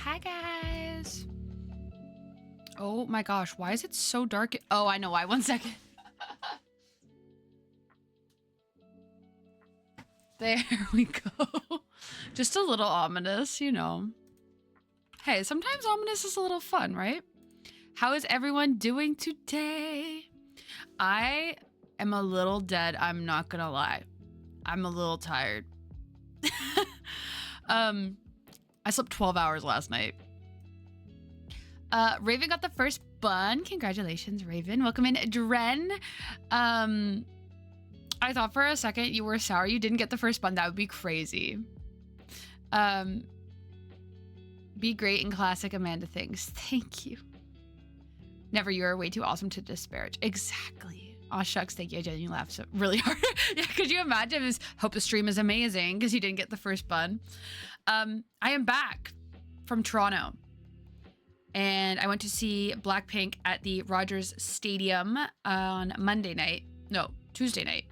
Hi guys. Oh my gosh, why is it so dark? Oh, I know why. 1 second. There we go. Just a little ominous, you know. Hey, sometimes ominous is a little fun, right? How is everyone doing today? I am a little dead, I'm not gonna lie. I'm a little tired. I slept 12 hours last night. Raven got the first bun. Congratulations, Raven. Welcome in, Dren. I thought for a second you were sour you didn't get the first bun. That would be crazy. Be great in classic Amanda things. Thank you. Never, you are way too awesome to disparage. Exactly. Aw, shucks, thank you. I genuinely laughed so really hard. Yeah, could you imagine this? Hope the stream is amazing because you didn't get the first bun. I am back from Toronto. And I went to see Blackpink at the Rogers Stadium on Tuesday night.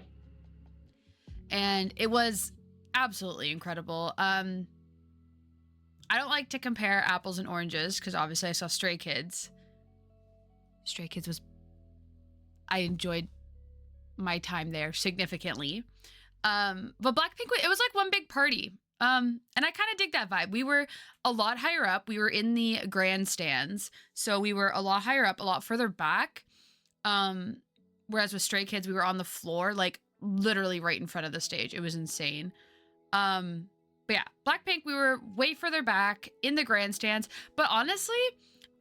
And it was absolutely incredible. I don't like to compare apples and oranges because obviously I saw Stray Kids. Stray Kids was... I enjoyed my time there significantly. But Blackpink, it was like one big party. And I kind of dig that vibe. We were a lot higher up. We were in the grandstands. So we were a lot higher up, a lot further back. Whereas with Stray Kids, we were on the floor, like literally right in front of the stage. It was insane. But yeah, Blackpink, we were way further back in the grandstands. But honestly,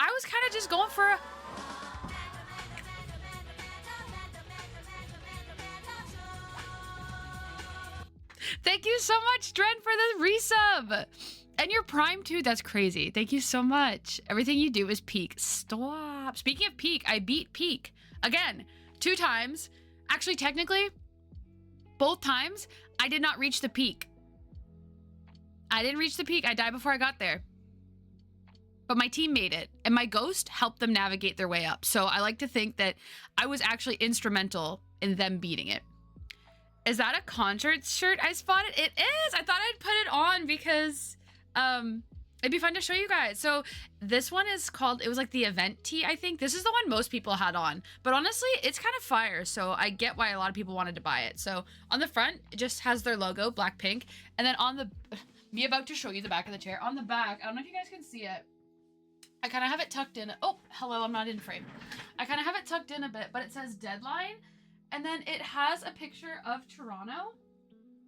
I was kind of just going for a... Thank you so much, Dren, for the resub. And your Prime too. That's crazy. Thank you so much. Everything you do is peak. Stop. Speaking of peak, I beat peak again 2 times. Actually, technically, both times I did not reach the peak. I didn't reach the peak. I died before I got there. But my team made it, and my ghost helped them navigate their way up. So I like to think that I was actually instrumental in them beating it. Is that a concert shirt I spotted? It is. I thought I'd put it on because it'd be fun to show you guys. So this one is called, it was like the event tee, I think. This is the one most people had on. But honestly, it's kind of fire. So I get why a lot of people wanted to buy it. So on the front, it just has their logo, Blackpink. And then on the, me about to show you the back of the chair. On the back, I don't know if you guys can see it. I kind of have it tucked in. Oh, hello, I'm not in frame. I kind of have it tucked in a bit, but it says deadline. And then it has a picture of Toronto,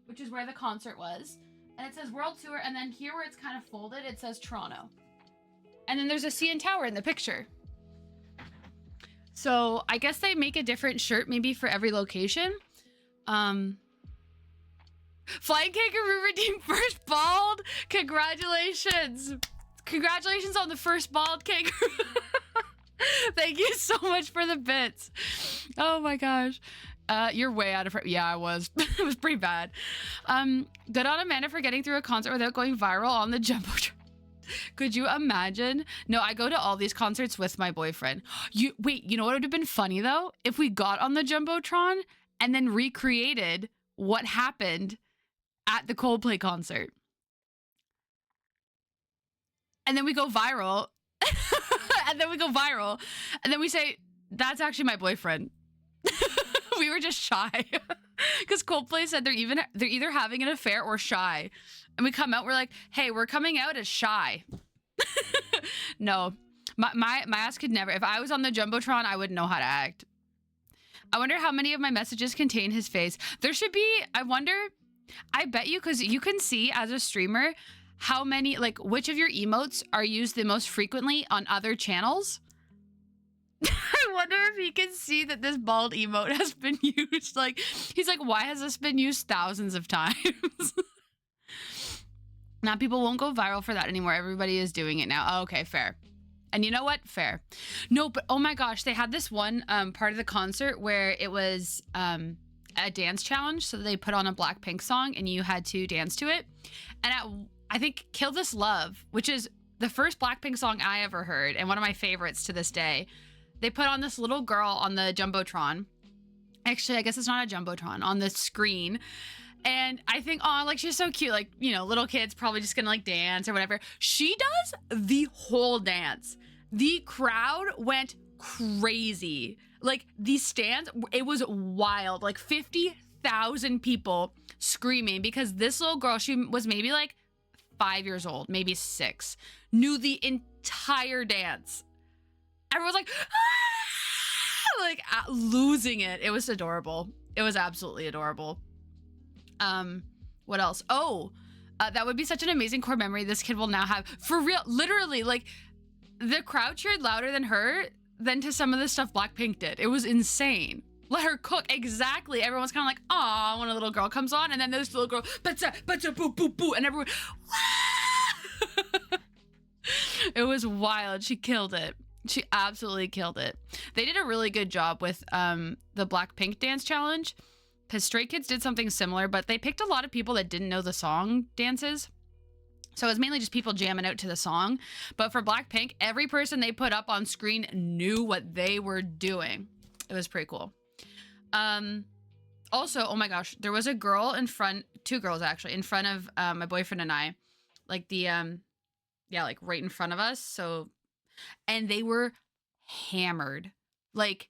which is where the concert was. And it says World Tour. And then here where it's kind of folded, it says Toronto. And then there's a CN Tower in the picture. So I guess they make a different shirt maybe for every location. Flying Kangaroo redeemed first bald. Congratulations. Congratulations on the first bald kangaroo. Thank you so much for the bits. Oh my gosh. You're way out of frame. Yeah, I was. It was pretty bad. Good on Amanda for getting through a concert without going viral on the Jumbotron. Could you imagine? No, I go to all these concerts with my boyfriend. Wait, you know what would have been funny though? If we got on the Jumbotron and then recreated what happened at the Coldplay concert. And then we go viral. And then we go viral. And then we say, that's actually my boyfriend. We were just shy. Because Coldplay said they're either having an affair or shy. And we come out, we're like, hey, we're coming out as shy. No. My ass could never. If I was on the Jumbotron, I wouldn't know how to act. I wonder how many of my messages contain his face. There should be, I bet you, because you can see as a streamer how many, like, which of your emotes are used the most frequently on other channels. I wonder if he can see that this bald emote has been used. Like, he's like, why has this been used thousands of times? Now people won't go viral for that anymore. Everybody is doing it now. Oh, okay, fair. And you know what? Fair. No, but oh my gosh, they had this one part of the concert where it was a dance challenge. So they put on a Blackpink song and you had to dance to it. And I think Kill This Love, which is the first Blackpink song I ever heard and one of my favorites to this day, they put on this little girl on the Jumbotron. Actually, I guess it's not a Jumbotron, on the screen. And I think, oh, like she's so cute. Like, you know, little kids probably just gonna like dance or whatever. She does the whole dance. The crowd went crazy. Like the stands, it was wild. Like 50,000 people screaming because this little girl, she was maybe like 5 years old, maybe 6, knew the entire dance. Everyone's like, ah! Like losing it. It was adorable. It was absolutely adorable. What else? Oh, that would be such an amazing core memory this kid will now have. For real, literally, like the crowd cheered louder than her than to some of the stuff Blackpink did. It was insane. Let her cook. Exactly. Everyone's kind of like, aw, when a little girl comes on, and then this little girl, batsa, boo, boo, boo, and everyone, wah! It was wild. She killed it. She absolutely killed it. They did a really good job with the Blackpink dance challenge. Because Stray Kids did something similar, but they picked a lot of people that didn't know the song dances. So it was mainly just people jamming out to the song. But for Blackpink, every person they put up on screen knew what they were doing. It was pretty cool. Also, oh my gosh, there was a girl in front, 2 girls actually, in front of my boyfriend and I. Like the, yeah, like right in front of us. So, and they were hammered. Like,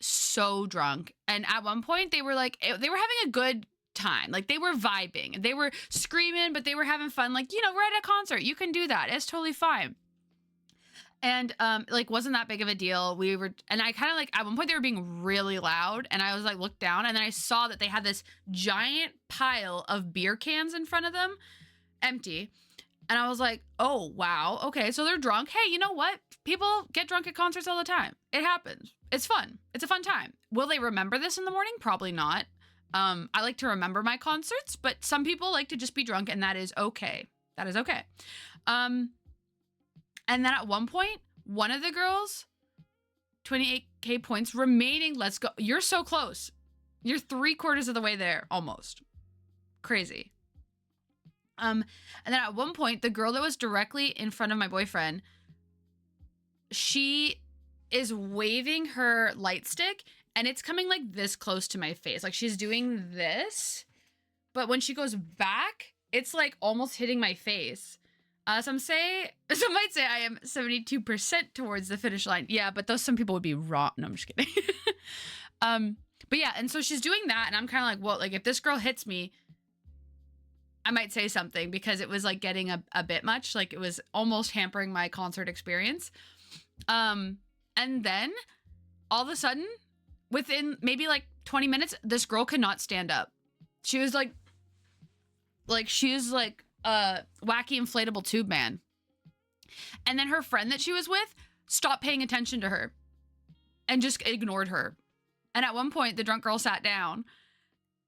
so drunk, and at one point they were like, they were having a good time, like they were vibing, they were screaming, but they were having fun, like, you know, we're at a concert, you can do that, it's totally fine. And like wasn't that big of a deal. We were, and I kind of like at one point they were being really loud, and I was like looked down, and then I saw that they had this giant pile of beer cans in front of them, empty. And I was like, oh wow, okay, so they're drunk. Hey, you know what, people get drunk at concerts all the time, it happens. It's fun. It's a fun time. Will they remember this in the morning? Probably not. I like to remember my concerts, but some people like to just be drunk, and that is okay. That is okay. And then at one point, one of the girls, 28K points remaining. Let's go. You're so close. You're 3/4 of the way there, almost. Crazy. And then at one point, the girl that was directly in front of my boyfriend, she is waving her light stick, and it's coming like this close to my face. Like she's doing this, but when she goes back, it's like almost hitting my face. Some might say I am 72% towards the finish line. Yeah, but some people would be wrong. No, I'm just kidding. But yeah, and so she's doing that, and I'm kind of like, well, like if this girl hits me, I might say something, because it was like getting a bit much. Like it was almost hampering my concert experience. And then all of a sudden, within maybe like 20 minutes, this girl could not stand up. She was like she was like a wacky inflatable tube man. And then her friend that she was with stopped paying attention to her and just ignored her. And at one point, the drunk girl sat down,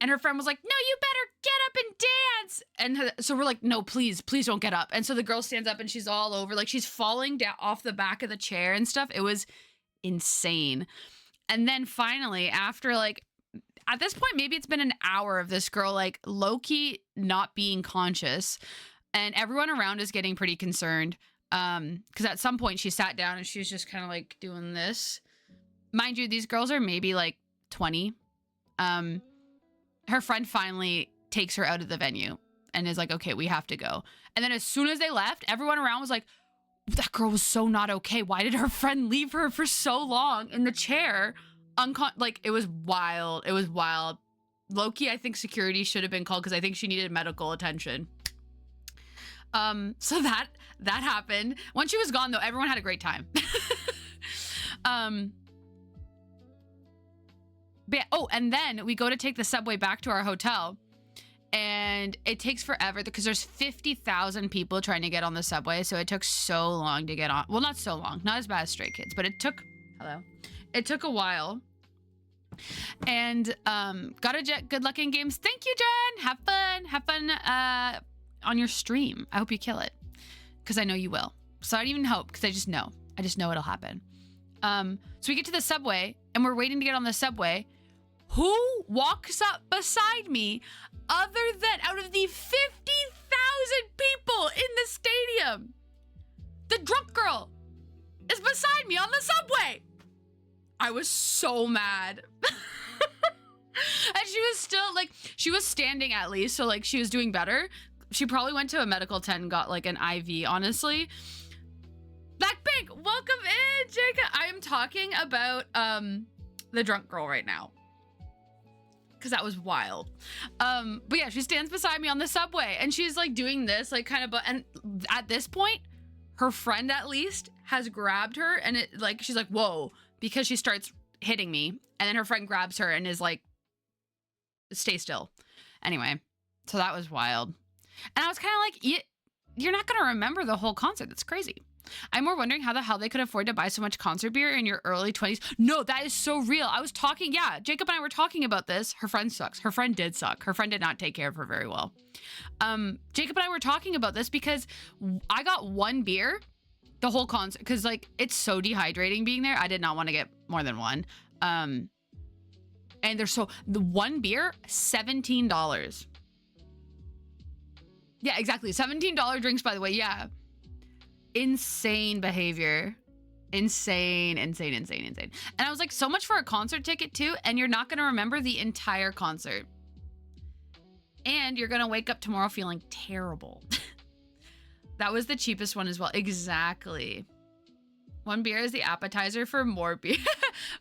and her friend was like, no, you better get up and dance. And so we're like, no, please don't get up. And so the girl stands up, and she's all over, like she's falling down off the back of the chair and stuff. It was insane. And then finally, after like, at this point, maybe it's been an hour of this girl like low-key not being conscious, and everyone around is getting pretty concerned. Because at some point she sat down and she was just kind of like doing this. Mind you, these girls are maybe like 20. Her friend finally takes her out of the venue and is like, okay, we have to go. And then as soon as they left, everyone around was like, that girl was so not okay. Why did her friend leave her for so long in the chair? Like, it was wild. It was wild. Low-key, I think security should have been called, because I think she needed medical attention. So that happened. Once she was gone, though, everyone had a great time. But yeah, oh, and then we go to take the subway back to our hotel, and it takes forever because there's 50,000 people trying to get on the subway, so it took so long to get on. Well, not so long, not as bad as Stray Kids, but it took a while. And got a jet. Good luck in games. Thank you, Jen. Have fun on your stream. I hope you kill it, because I know you will. So I don't even hope, because I just know it'll happen. So we get to the subway, and we're waiting to get on the subway. Who walks up beside me other than, out of the 50,000 people in the stadium, the drunk girl is beside me on the subway. I was so mad. And she was still like, she was standing at least, so like she was doing better. She probably went to a medical tent and got like an IV, honestly. Blackpink, welcome in, Jacob. I am talking about the drunk girl right now, because that was wild. But yeah, she stands beside me on the subway and she's like doing this, like kind of, and at this point, her friend at least has grabbed her and it like, she's like, whoa, because she starts hitting me. And then her friend grabs her and is like, stay still. Anyway, so that was wild. And I was kind of like, you're not going to remember the whole concert. That's crazy. I'm more wondering how the hell they could afford to buy so much concert beer in your early 20s. No, that is so real. I was talking, yeah, Jacob and I were talking about this. Her friend sucks. Her friend did suck. Her friend did not take care of her very well. Jacob and I were talking about this because I got one beer the whole concert because like it's so dehydrating being there. I did not want to get more than one. And there's the one beer, $17. Yeah, exactly. $17 drinks, by the way. Yeah. Insane behavior. Insane. And I was like, so much for a concert ticket too, and you're not going to remember the entire concert. And you're going to wake up tomorrow feeling terrible. That was the cheapest one as well. Exactly. One beer is the appetizer for more beer.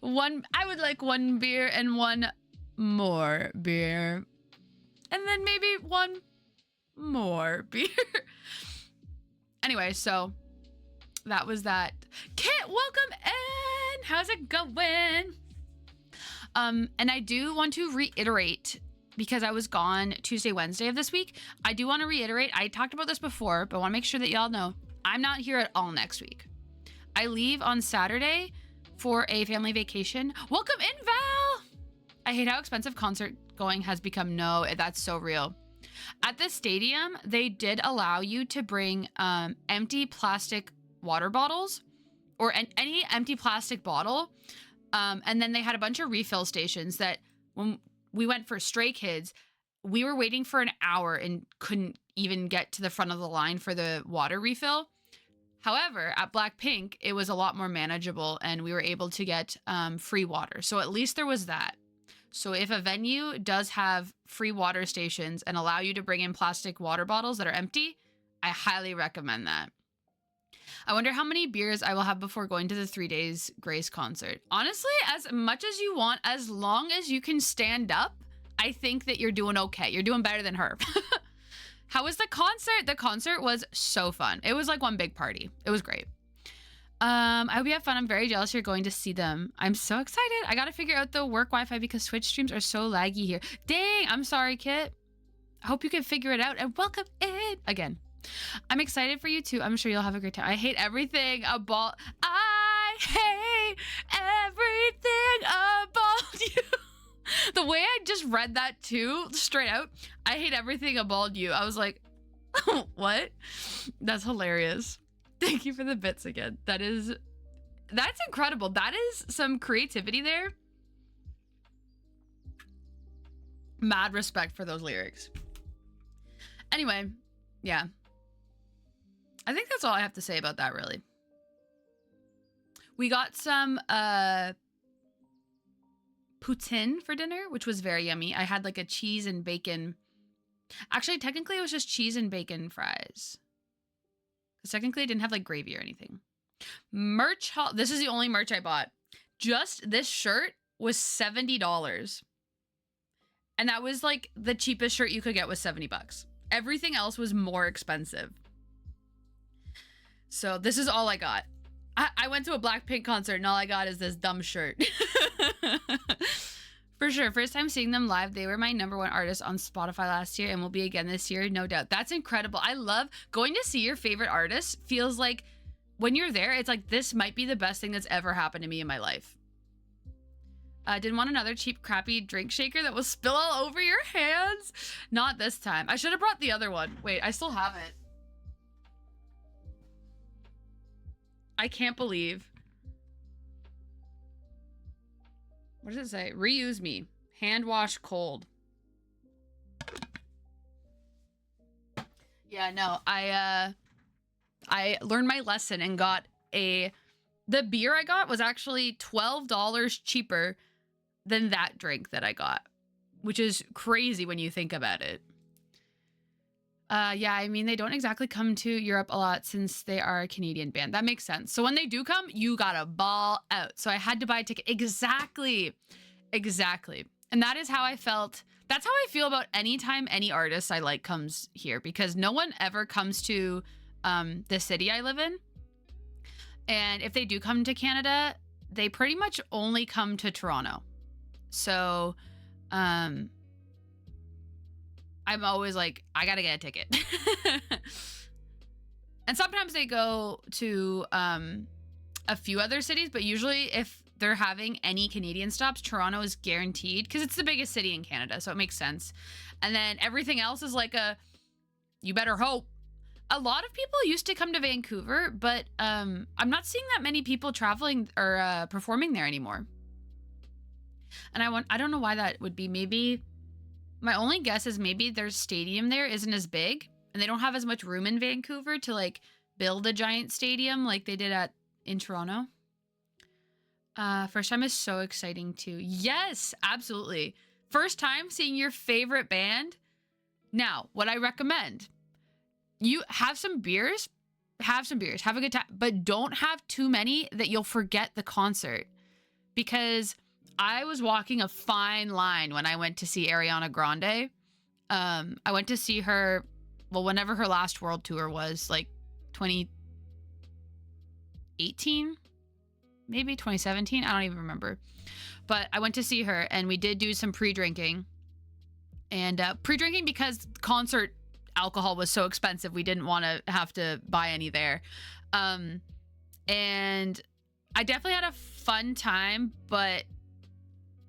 I would like one beer and one more beer. And then maybe one more beer. Anyway, so that was that. Kit, welcome in. How's it going? And I do want to reiterate, because I was gone Tuesday, Wednesday of this week. I do want to reiterate, I talked about this before, but I want to make sure that y'all know I'm not here at all next week. I leave on Saturday for a family vacation. Welcome in, Val. I hate how expensive concert going has become. No, that's so real. At the stadium, they did allow you to bring empty plastic water bottles or any empty plastic bottle. And then they had a bunch of refill stations that when we went for Stray Kids, we were waiting for an hour and couldn't even get to the front of the line for the water refill. However, at Blackpink, it was a lot more manageable and we were able to get free water. So at least there was that. So if a venue does have free water stations and allow you to bring in plastic water bottles that are empty, I highly recommend that. I wonder how many beers I will have before going to the 3 Days Grace concert. Honestly, as much as you want, as long as you can stand up, I think that you're doing okay. You're doing better than her. How was the concert? The concert was so fun. It was like one big party. It was great. I hope you have fun. I'm very jealous you're going to see them. I'm so excited. I got to figure out the work Wi-Fi because Twitch streams are so laggy here. Dang, I'm sorry, Kit. I hope you can figure it out and welcome in again. I'm excited for you too. I'm sure you'll have a great time. I hate everything about you. The way I just read that too, straight out, I hate everything about you. I was like, what? That's hilarious. Thank you for the bits again. That's incredible. That is some creativity there. Mad respect for those lyrics. Anyway, yeah. I think that's all I have to say about that, really. We got some poutine for dinner, which was very yummy. I had like a cheese and bacon. Actually, technically, it was just cheese and bacon fries. Because technically, I didn't have like gravy or anything. Merch haul. This is the only merch I bought. Just this shirt was $70. And that was like the cheapest shirt you could get was $70. Everything else was more expensive. So this is all I got. I went to a Blackpink concert and all I got is this dumb shirt. For sure. First time seeing them live. They were my #1 artist on Spotify last year and will be again this year. No doubt. That's incredible. I love going to see your favorite artist. Feels like when you're there, it's like, this might be the best thing that's ever happened to me in my life. Didn't want another cheap, crappy drink shaker that will spill all over your hands. Not this time. I should have brought the other one. Wait, I still have it. I can't believe. What does it say? Reuse me. Hand wash cold. Yeah, no, I learned my lesson and got the beer I got was actually $12 cheaper than that drink that I got. which is crazy when you think about it. Yeah, I mean, they don't exactly come to Europe a lot since they are a Canadian band. That makes sense. So when they do come, you gotta ball out. So I had to buy a ticket. Exactly. And that is how I felt. That's how I feel about anytime any artist I like comes here, because no one ever comes to the city I live in. And if they do come to Canada, they pretty much only come to Toronto. So I'm always like, I gotta get a ticket. And sometimes they go to a few other cities, but usually if they're having any Canadian stops, Toronto is guaranteed because it's the biggest city in Canada, so it makes sense. And then everything else is like you better hope. A lot of people used to come to Vancouver, but I'm not seeing that many people traveling or performing there anymore. And I don't know why that would be. Maybe my only guess is maybe their stadium there isn't as big and they don't have as much room in Vancouver to like build a giant stadium like they did in Toronto. First time is so exciting too. Yes, absolutely. First time seeing your favorite band. Now, what I recommend, you have some beers, have a good time, but don't have too many that you'll forget the concert. Because I was walking a fine line when I went to see Ariana Grande. I went to see her, well, whenever her last world tour was, like 2018, maybe 2017. I don't even remember. But I went to see her and we did do some pre-drinking. And pre-drinking because concert alcohol was so expensive. We didn't want to have to buy any there. And I definitely had a fun time, but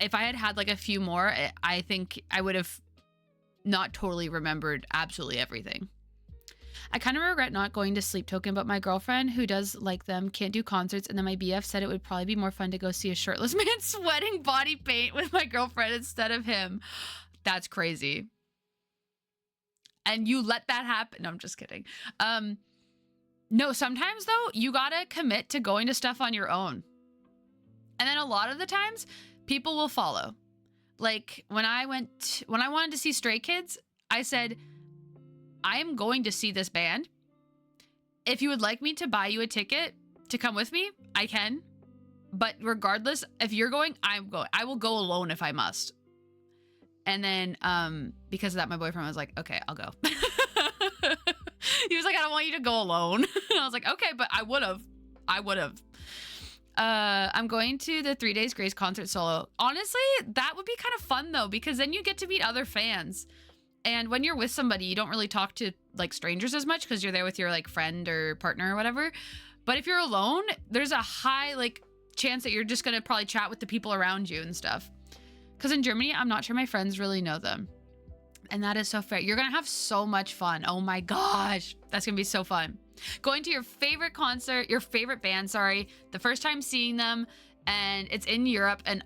if I had had like a few more, I think I would have not totally remembered absolutely everything. I kind of regret not going to Sleep Token, but my girlfriend, who does like them, can't do concerts, and then my BF said it would probably be more fun to go see a shirtless man sweating body paint with my girlfriend instead of him. That's crazy. And you let that happen. No, I'm just kidding. No, sometimes though, you gotta commit to going to stuff on your own. And then a lot of the times, people will follow. Like when I wanted to see Stray Kids, I said, I am going to see this band. If you would like me to buy you a ticket to come with me, I can. But regardless, if you're going, I'm going. I will go alone if I must. And then because of that, my boyfriend was like, okay, I'll go. He was like, I don't want you to go alone. And I was like, okay, but I would have. I'm going to the 3 Days Grace concert solo. Honestly, that would be kind of fun though, because then you get to meet other fans. And when you're with somebody, you don't really talk to like strangers as much because you're there with your like friend or partner or whatever. But if you're alone, there's a high like chance that you're just going to probably chat with the people around you and stuff. Because in Germany, I'm not sure my friends really know them. And that is so fair. You're going to have so much fun. Oh my gosh. That's going to be so fun. Going to your favorite concert, your favorite band, sorry, the first time seeing them, and it's in Europe, and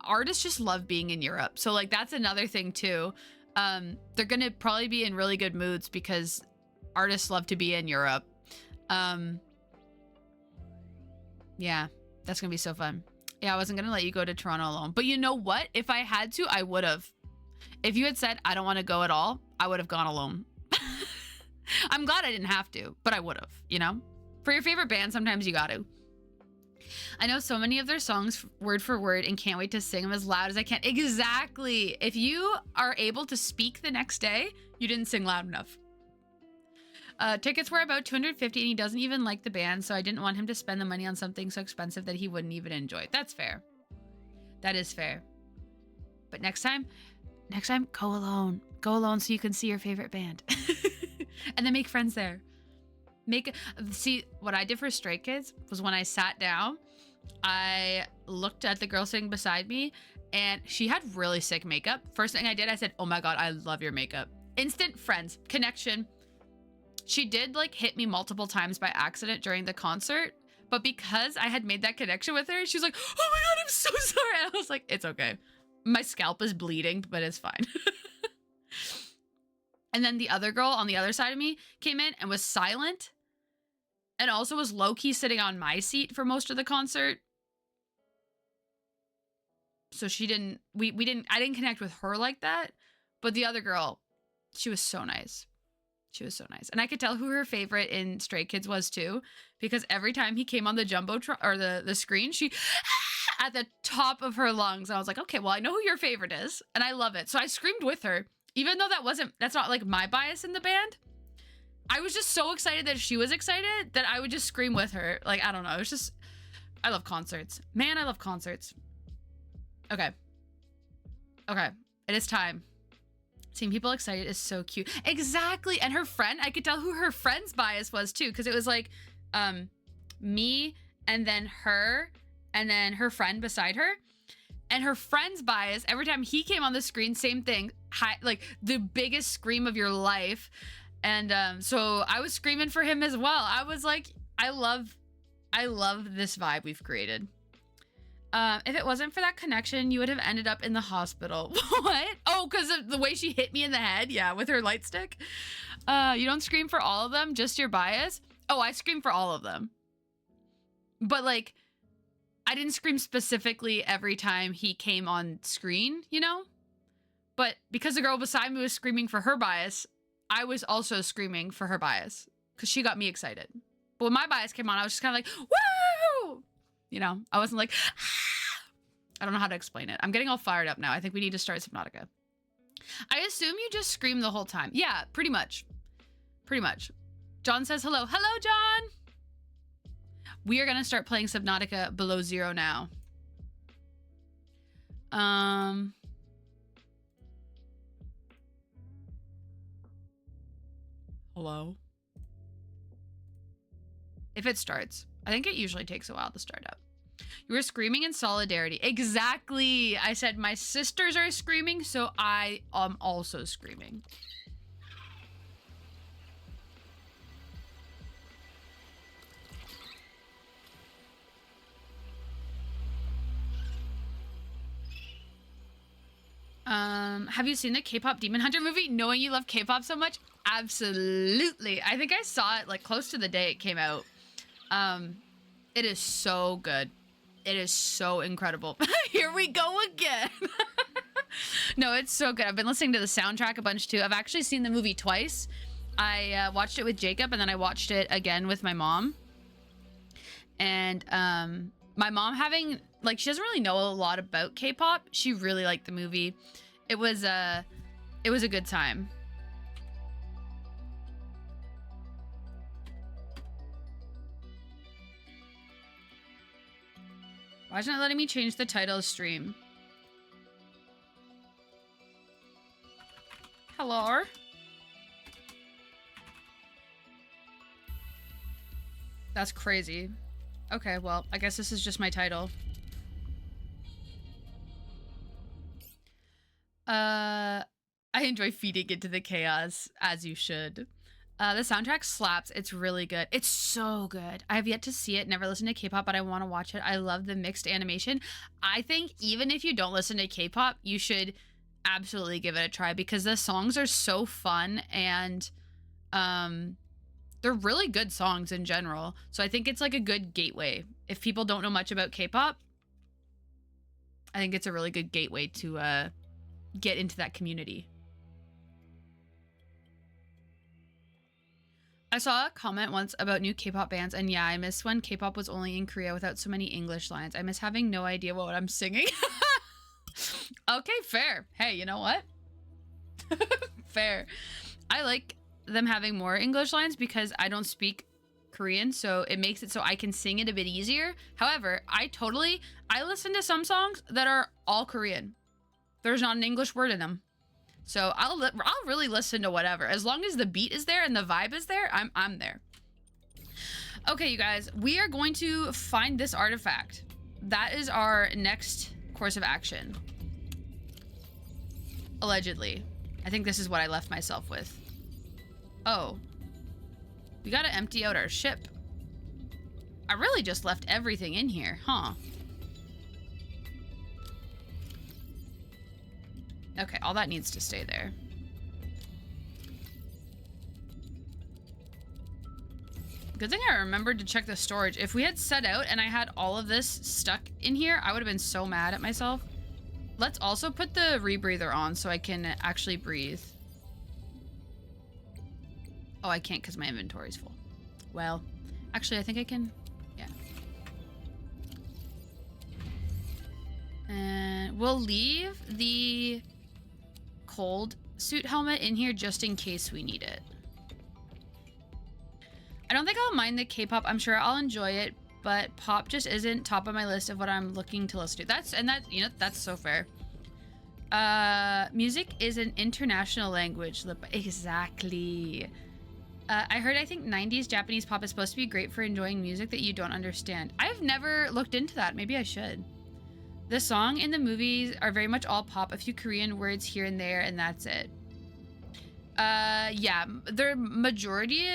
artists just love being in Europe. So like that's another thing too. They're going to probably be in really good moods because artists love to be in Europe. Yeah, that's going to be so fun. Yeah, I wasn't going to let you go to Toronto alone. But you know what? If I had to, I would have. If you had said, I don't want to go at all, I would have gone alone. I'm glad I didn't have to, but I would have, you know? For your favorite band, sometimes you got to. I know so many of their songs word for word and can't wait to sing them as loud as I can. Exactly. If you are able to speak the next day, you didn't sing loud enough. Tickets were about $250 and he doesn't even like the band, so I didn't want him to spend the money on something so expensive that he wouldn't even enjoy it. That's fair. That is fair. But next time, go alone. Go alone so you can see your favorite band. And then make friends there. See, what I did for Stray Kids was when I sat down, I looked at the girl sitting beside me and she had really sick makeup. First thing I did, I said, oh my God, I love your makeup. Instant friends, connection. She did like hit me multiple times by accident during the concert, but because I had made that connection with her, she was like, oh my God, I'm so sorry. And I was like, it's okay. My scalp is bleeding, but it's fine. And then the other girl on the other side of me came in and was silent and also was low-key sitting on my seat for most of the concert. So she didn't, I didn't connect with her like that. But the other girl, she was so nice. She was so nice. And I could tell who her favorite in Stray Kids was too, because every time he came on the Jumbotron or the screen, she at the top of her lungs. I was like, okay, well, I know who your favorite is. And I love it. So I screamed with her, even though that's not like my bias in the band. I was just so excited that she was excited that I would just scream with her. Like, I don't know. It was just, I love concerts. Man, I love concerts. Okay. Okay. It is time. Seeing people excited is so cute. Exactly. And her friend, I could tell who her friend's bias was too, because it was like me and then her and then her friend beside her. And her friend's bias, every time he came on the screen, same thing. Like the biggest scream of your life. And so I was screaming for him as well. I was like, I love this vibe we've created. If it wasn't for that connection, you would have ended up in the hospital. What? Oh, because of the way she hit me in the head? Yeah, with her light stick. You don't scream for all of them, just your bias? Oh, I scream for all of them. But like, I didn't scream specifically every time he came on screen, you know? But because the girl beside me was screaming for her bias, I was also screaming for her bias because she got me excited. But when my bias came on, I was just kind of like, woo! You know, I wasn't like, ah! I don't know how to explain it. I'm getting all fired up now. I think we need to start Subnautica. I assume you just scream the whole time. Yeah, pretty much. Pretty much. John says hello. Hello, John! We are going to start playing Subnautica below 0 now. Hello? If it starts. I think it usually takes a while to start up. You were screaming in solidarity. Exactly. I said my sisters are screaming, so I am also screaming. Have you seen the K-pop Demon Hunter movie? Knowing you love K-pop so much? Absolutely. I think I saw it like close to the day it came out. It is so good. It is so incredible. Here we go again. No, it's so good. I've been listening to the soundtrack a bunch too. I've actually seen the movie twice. I watched it with Jacob and then I watched it again with my mom. And my mom having, like, she doesn't really know a lot about K-pop. She really liked the movie. It was a good time. Why isn't it letting me change the title of stream? Hello? That's crazy. Okay, well, I guess this is just my title. I enjoy feeding into the chaos, as you should. The soundtrack slaps. It's really good. It's so good. I have yet to see it, never listened to K-pop, but I want to watch it. I love the mixed animation. I think even if you don't listen to K-pop, you should absolutely give it a try because the songs are so fun and they're really good songs in general. So I think it's like a good gateway. If people don't know much about K-pop, I think it's a really good gateway to get into that community. I saw a comment once about new K-pop bands, and yeah, I miss when K-pop was only in Korea without so many English lines. I miss having no idea what I'm singing. Okay, fair. Hey, you know what? Fair. I like them having more English lines because I don't speak Korean, so it makes it so I can sing it a bit easier. However, I listen to some songs that are all Korean. There's not an English word in them. So I'll really listen to whatever. As long as the beat is there and the vibe is there, I'm there. Okay, you guys, we are going to find this artifact. That is our next course of action. Allegedly. I think this is what I left myself with. Oh. We gotta empty out our ship. I really just left everything in here, huh? Okay, all that needs to stay there. Good thing I remembered to check the storage. If we had set out and I had all of this stuck in here, I would have been so mad at myself. Let's also put the rebreather on so I can actually breathe. Oh, I can't because my inventory's full. Well, actually, I think I can. Yeah. And we'll leave the cold suit helmet in here just in case we need it. I don't think I'll mind the K-pop. I'm sure I'll enjoy it, but pop just isn't top of my list of what I'm looking to listen to. That's so fair. Music is an international language. Exactly. I think 90s Japanese pop is supposed to be great for enjoying music that you don't understand. I've never looked into that. Maybe I should. The song in the movies are very much all pop, a few Korean words here and there, and that's it. Yeah, they're majority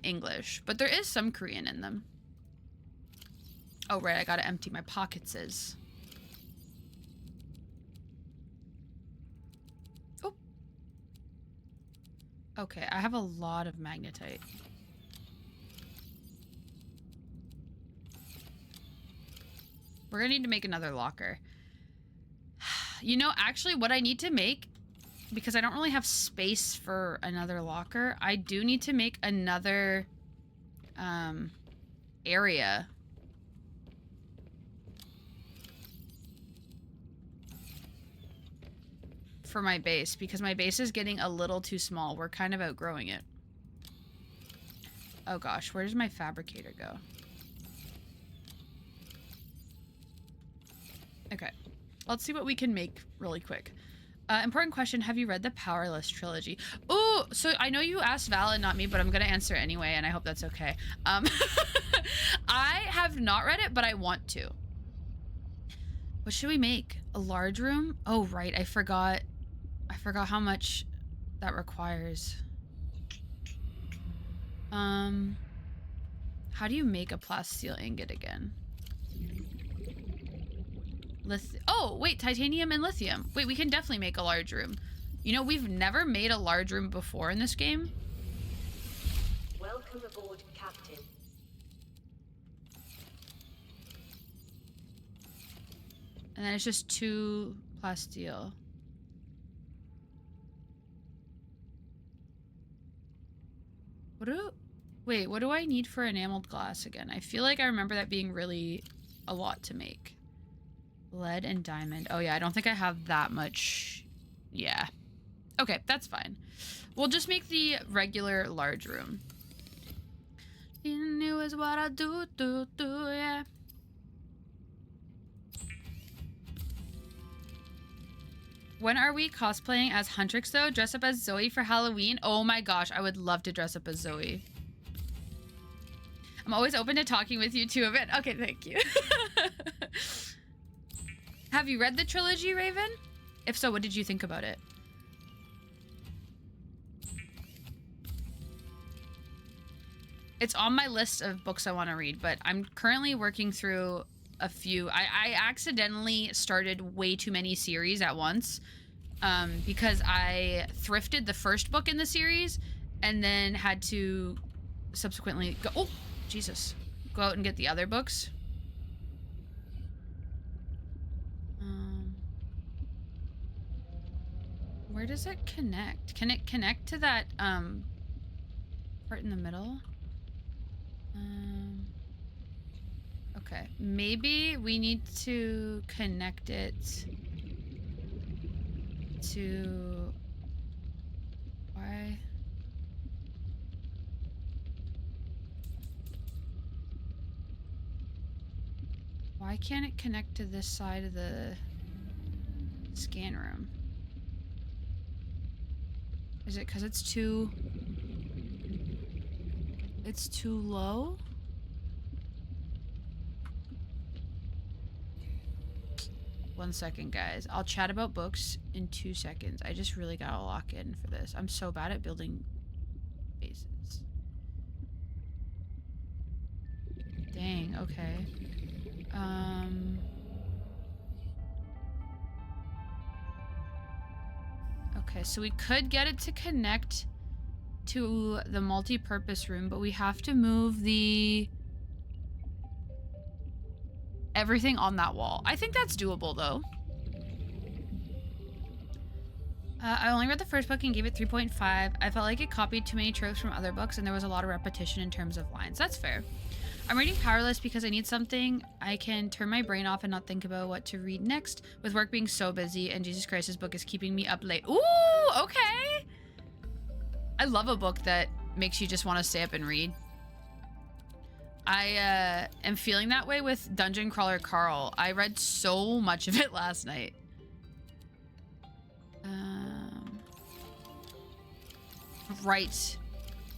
English, but there is some Korean in them. Oh, right, I gotta empty my pockets. Oh. Okay, I have a lot of magnetite. We're gonna need to make another locker. You know, actually, what I need to make, because I don't really have space for another locker, I do need to make another area. For my base, because my base is getting a little too small. We're kind of outgrowing it. Oh gosh, where does my fabricator go? Okay, let's see what we can make really quick. Important question, have you read the Powerless trilogy? Oh, so I know you asked Val and not me, but I'm gonna answer anyway, and I hope that's okay. I have not read it, but I want to. What should we make? A large room? Oh, right, I forgot how much that requires. How do you make a plasteel ingot again? Oh, wait, titanium and lithium. Wait, we can definitely make a large room. You know, we've never made a large room before in this game. Welcome aboard, Captain. And then it's just 2 plasteel. What do I need for enameled glass again? I feel like I remember that being really a lot to make. Lead and diamond. Oh yeah, I don't think I have that much. Yeah. Okay, that's fine. We'll just make the regular large room. You knew is what I do, yeah. When are we cosplaying as Huntrix though? Dress up as Zoe for Halloween? Oh my gosh, I would love to dress up as Zoe. I'm always open to talking with you too a bit. Okay, thank you. Have you read the trilogy, Raven? If so, what did you think about it? It's on my list of books I want to read, but I'm currently working through a few. I accidentally started way too many series at once because I thrifted the first book in the series and then had to subsequently go, oh, Jesus, go out and get the other books. Where does it connect? Can it connect to that part in the middle? Okay, maybe we need to connect it to... Why? Why can't it connect to this side of the scan room? Is it because it's too low? One second, guys. I'll chat about books in 2 seconds. I just really gotta lock in for this. I'm so bad at building bases. Dang, okay. Okay, so we could get it to connect to the multi-purpose room, but we have to move everything on that wall. I think that's doable, though. I only read the first book and gave it 3.5. I felt like it copied too many tropes from other books and there was a lot of repetition in terms of lines. That's fair. I'm reading Powerless because I need something I can turn my brain off and not think about what to read next, with work being so busy, and Jesus Christ, this book is keeping me up late. Ooh, okay. I love a book that makes you just want to stay up and read. I am feeling that way with Dungeon Crawler Carl. I read so much of it last night. Right.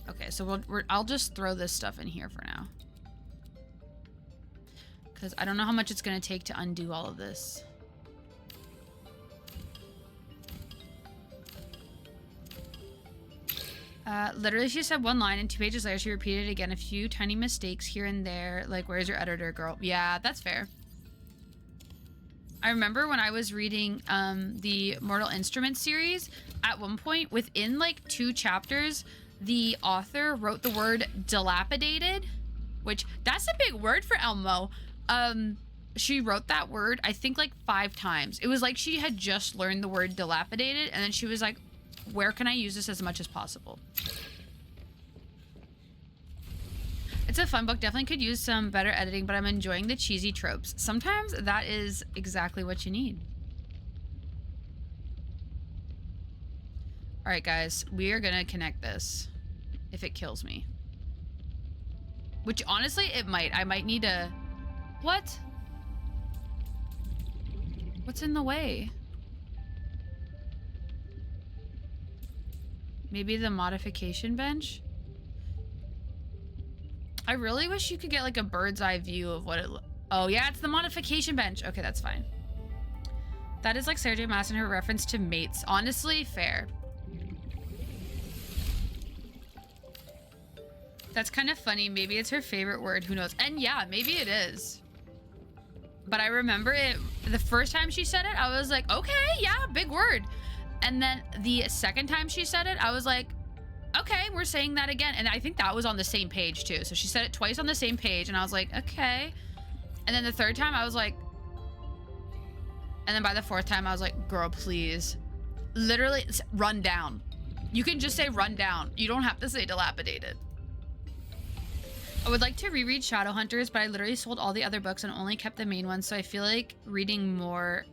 Okay, so I'll just throw this stuff in here for now. Because I don't know how much it's going to take to undo all of this. Literally, she said one line and 2 pages later, she repeated it again. A few tiny mistakes here and there. Like, where's your editor, girl? Yeah, that's fair. I remember when I was reading the Mortal Instruments series, at one point, within like 2 chapters, the author wrote the word dilapidated, which that's a big word for Elmo. She wrote that word, I think like 5 times. It was like she had just learned the word dilapidated, and then she was like, where can I use this as much as possible? It's a fun book. Definitely could use some better editing, but I'm enjoying the cheesy tropes. Sometimes that is exactly what you need. All right, guys, we are gonna connect this if it kills me. Which honestly, it might. I might need a... What? What's in the way? Maybe the modification bench? I really wish you could get like a bird's eye view of what it oh yeah, it's the modification bench. Okay, that's fine. That is like Sarah J. Maas and her reference to mates. Honestly, fair. That's kind of funny. Maybe it's her favorite word, who knows? And yeah, maybe it is. But I remember it, the first time she said it, I was like, okay, yeah, big word. And then the second time she said it, I was like, okay, we're saying that again. And I think that was on the same page too. So she said it twice on the same page and I was like, okay. And then the third time I was like, and then by the fourth time I was like, girl, please. Literally, run down. You can just say run down. You don't have to say dilapidated. I would like to reread Shadowhunters, but I literally sold all the other books and only kept the main ones. So I feel like reading more,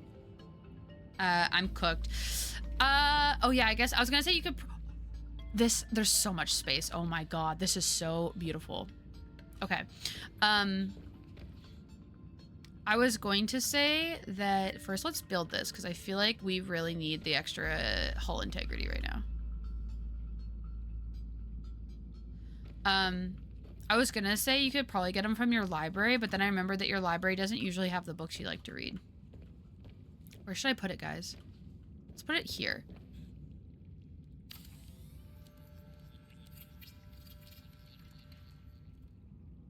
I'm cooked. Oh yeah, I guess I was gonna say you could... There's so much space. Oh my god, this is so beautiful. Okay. I was going to say that first let's build this because I feel like we really need the extra hull integrity right now. I was gonna say you could probably get them from your library, but then I remembered that your library doesn't usually have the books you like to read. Where should I put it, guys? Let's put it here.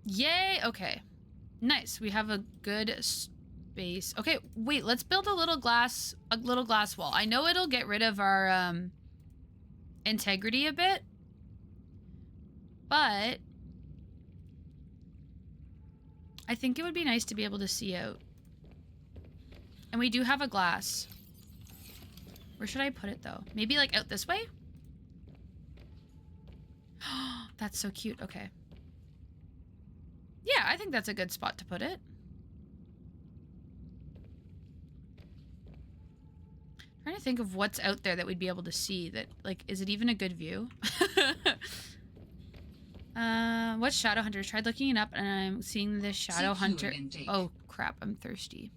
Yay! Okay. Nice. We have a good space. Okay, wait, let's build a little glass wall. I know it'll get rid of our integrity a bit, but I think it would be nice to be able to see out. And we do have a glass. Where should I put it though? Maybe like out this way? That's so cute. Okay. Yeah, I think that's a good spot to put it. Trying to think of what's out there that we'd be able to see that, like, is it even a good view? What's Shadowhunters? Tried looking it up and I'm seeing this Shadowhunter. Oh crap, I'm thirsty.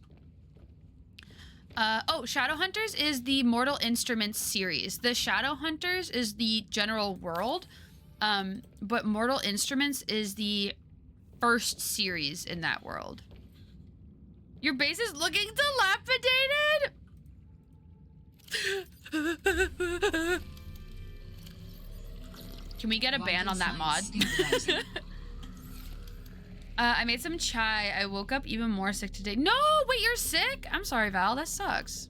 Oh, Shadowhunters is the Mortal Instruments series. The Shadowhunters is the general world, but Mortal Instruments is the first series in that world. Your base is looking dilapidated. Can we get a ban on that mod? I made some chai. I woke up even more sick today. No, wait, you're sick? I'm sorry, Val. That sucks.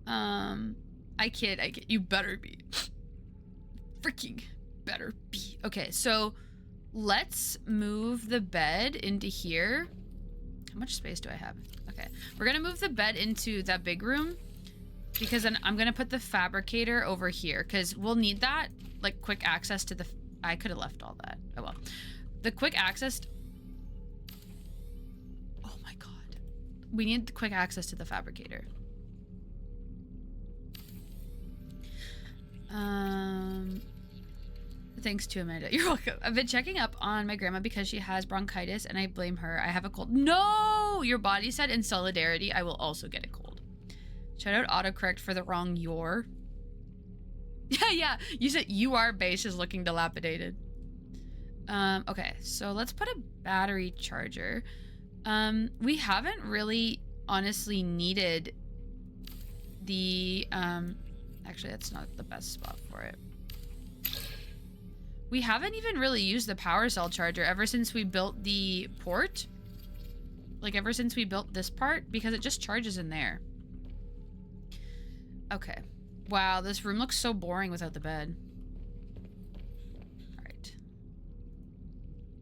I kid. You better be. Freaking better be. Okay, so let's move the bed into here. How much space do I have? Okay, we're gonna move the bed into that big room. Because then I'm gonna put the fabricator over here because we'll need that, like, quick access to the... I could have left all that. Oh well. The quick access... Oh my god. We need the quick access to the fabricator. Thanks to Amanda. You're welcome. I've been checking up on my grandma because she has bronchitis and I blame her. I have a cold. No! Your body said in solidarity, I will also get a cold. Shout out autocorrect for the wrong your. Yeah. You said UR base is looking dilapidated. Okay, so let's put a battery charger. We haven't really honestly needed the, actually that's not the best spot for it. We haven't even really used the power cell charger ever since we built the port. Like ever since we built this part, because it just charges in there. Okay. Wow, this room looks so boring without the bed. Alright.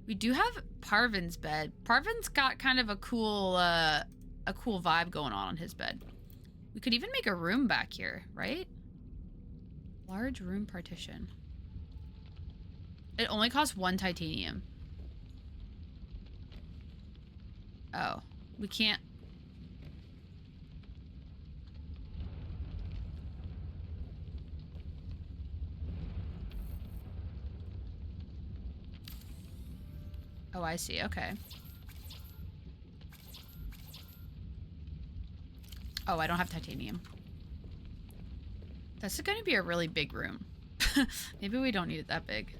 We do have Parvin's bed. Parvin's got kind of a cool vibe going on his bed. We could even make a room back here, right? Large room partition. It only costs 1 titanium. Oh, we can't. Oh, I see. Okay. Oh, I don't have titanium. That's going to be a really big room. Maybe we don't need it that big.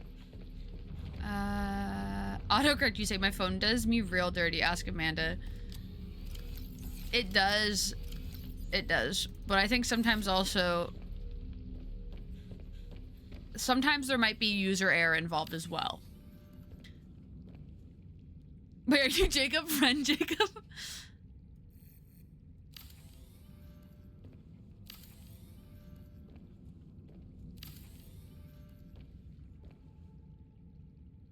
Autocorrect, you say my phone does me real dirty. Ask Amanda. It does. It does. But I think sometimes also... Sometimes there might be user error involved as well. Wait, are you Jacob? Friend Jacob?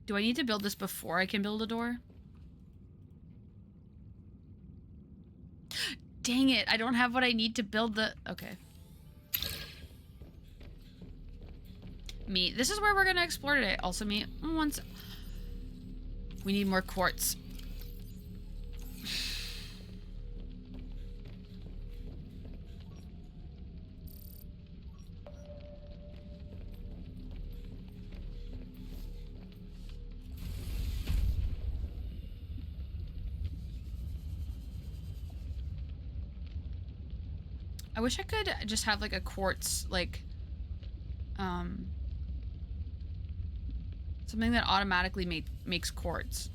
Do I need to build this before I can build a door? Dang it, I don't have what I need to build the... Okay. Meat. This is where we're gonna explore today. Also meat. Once... We need more quartz. I wish I could just have like a quartz, like, something that automatically makes quartz.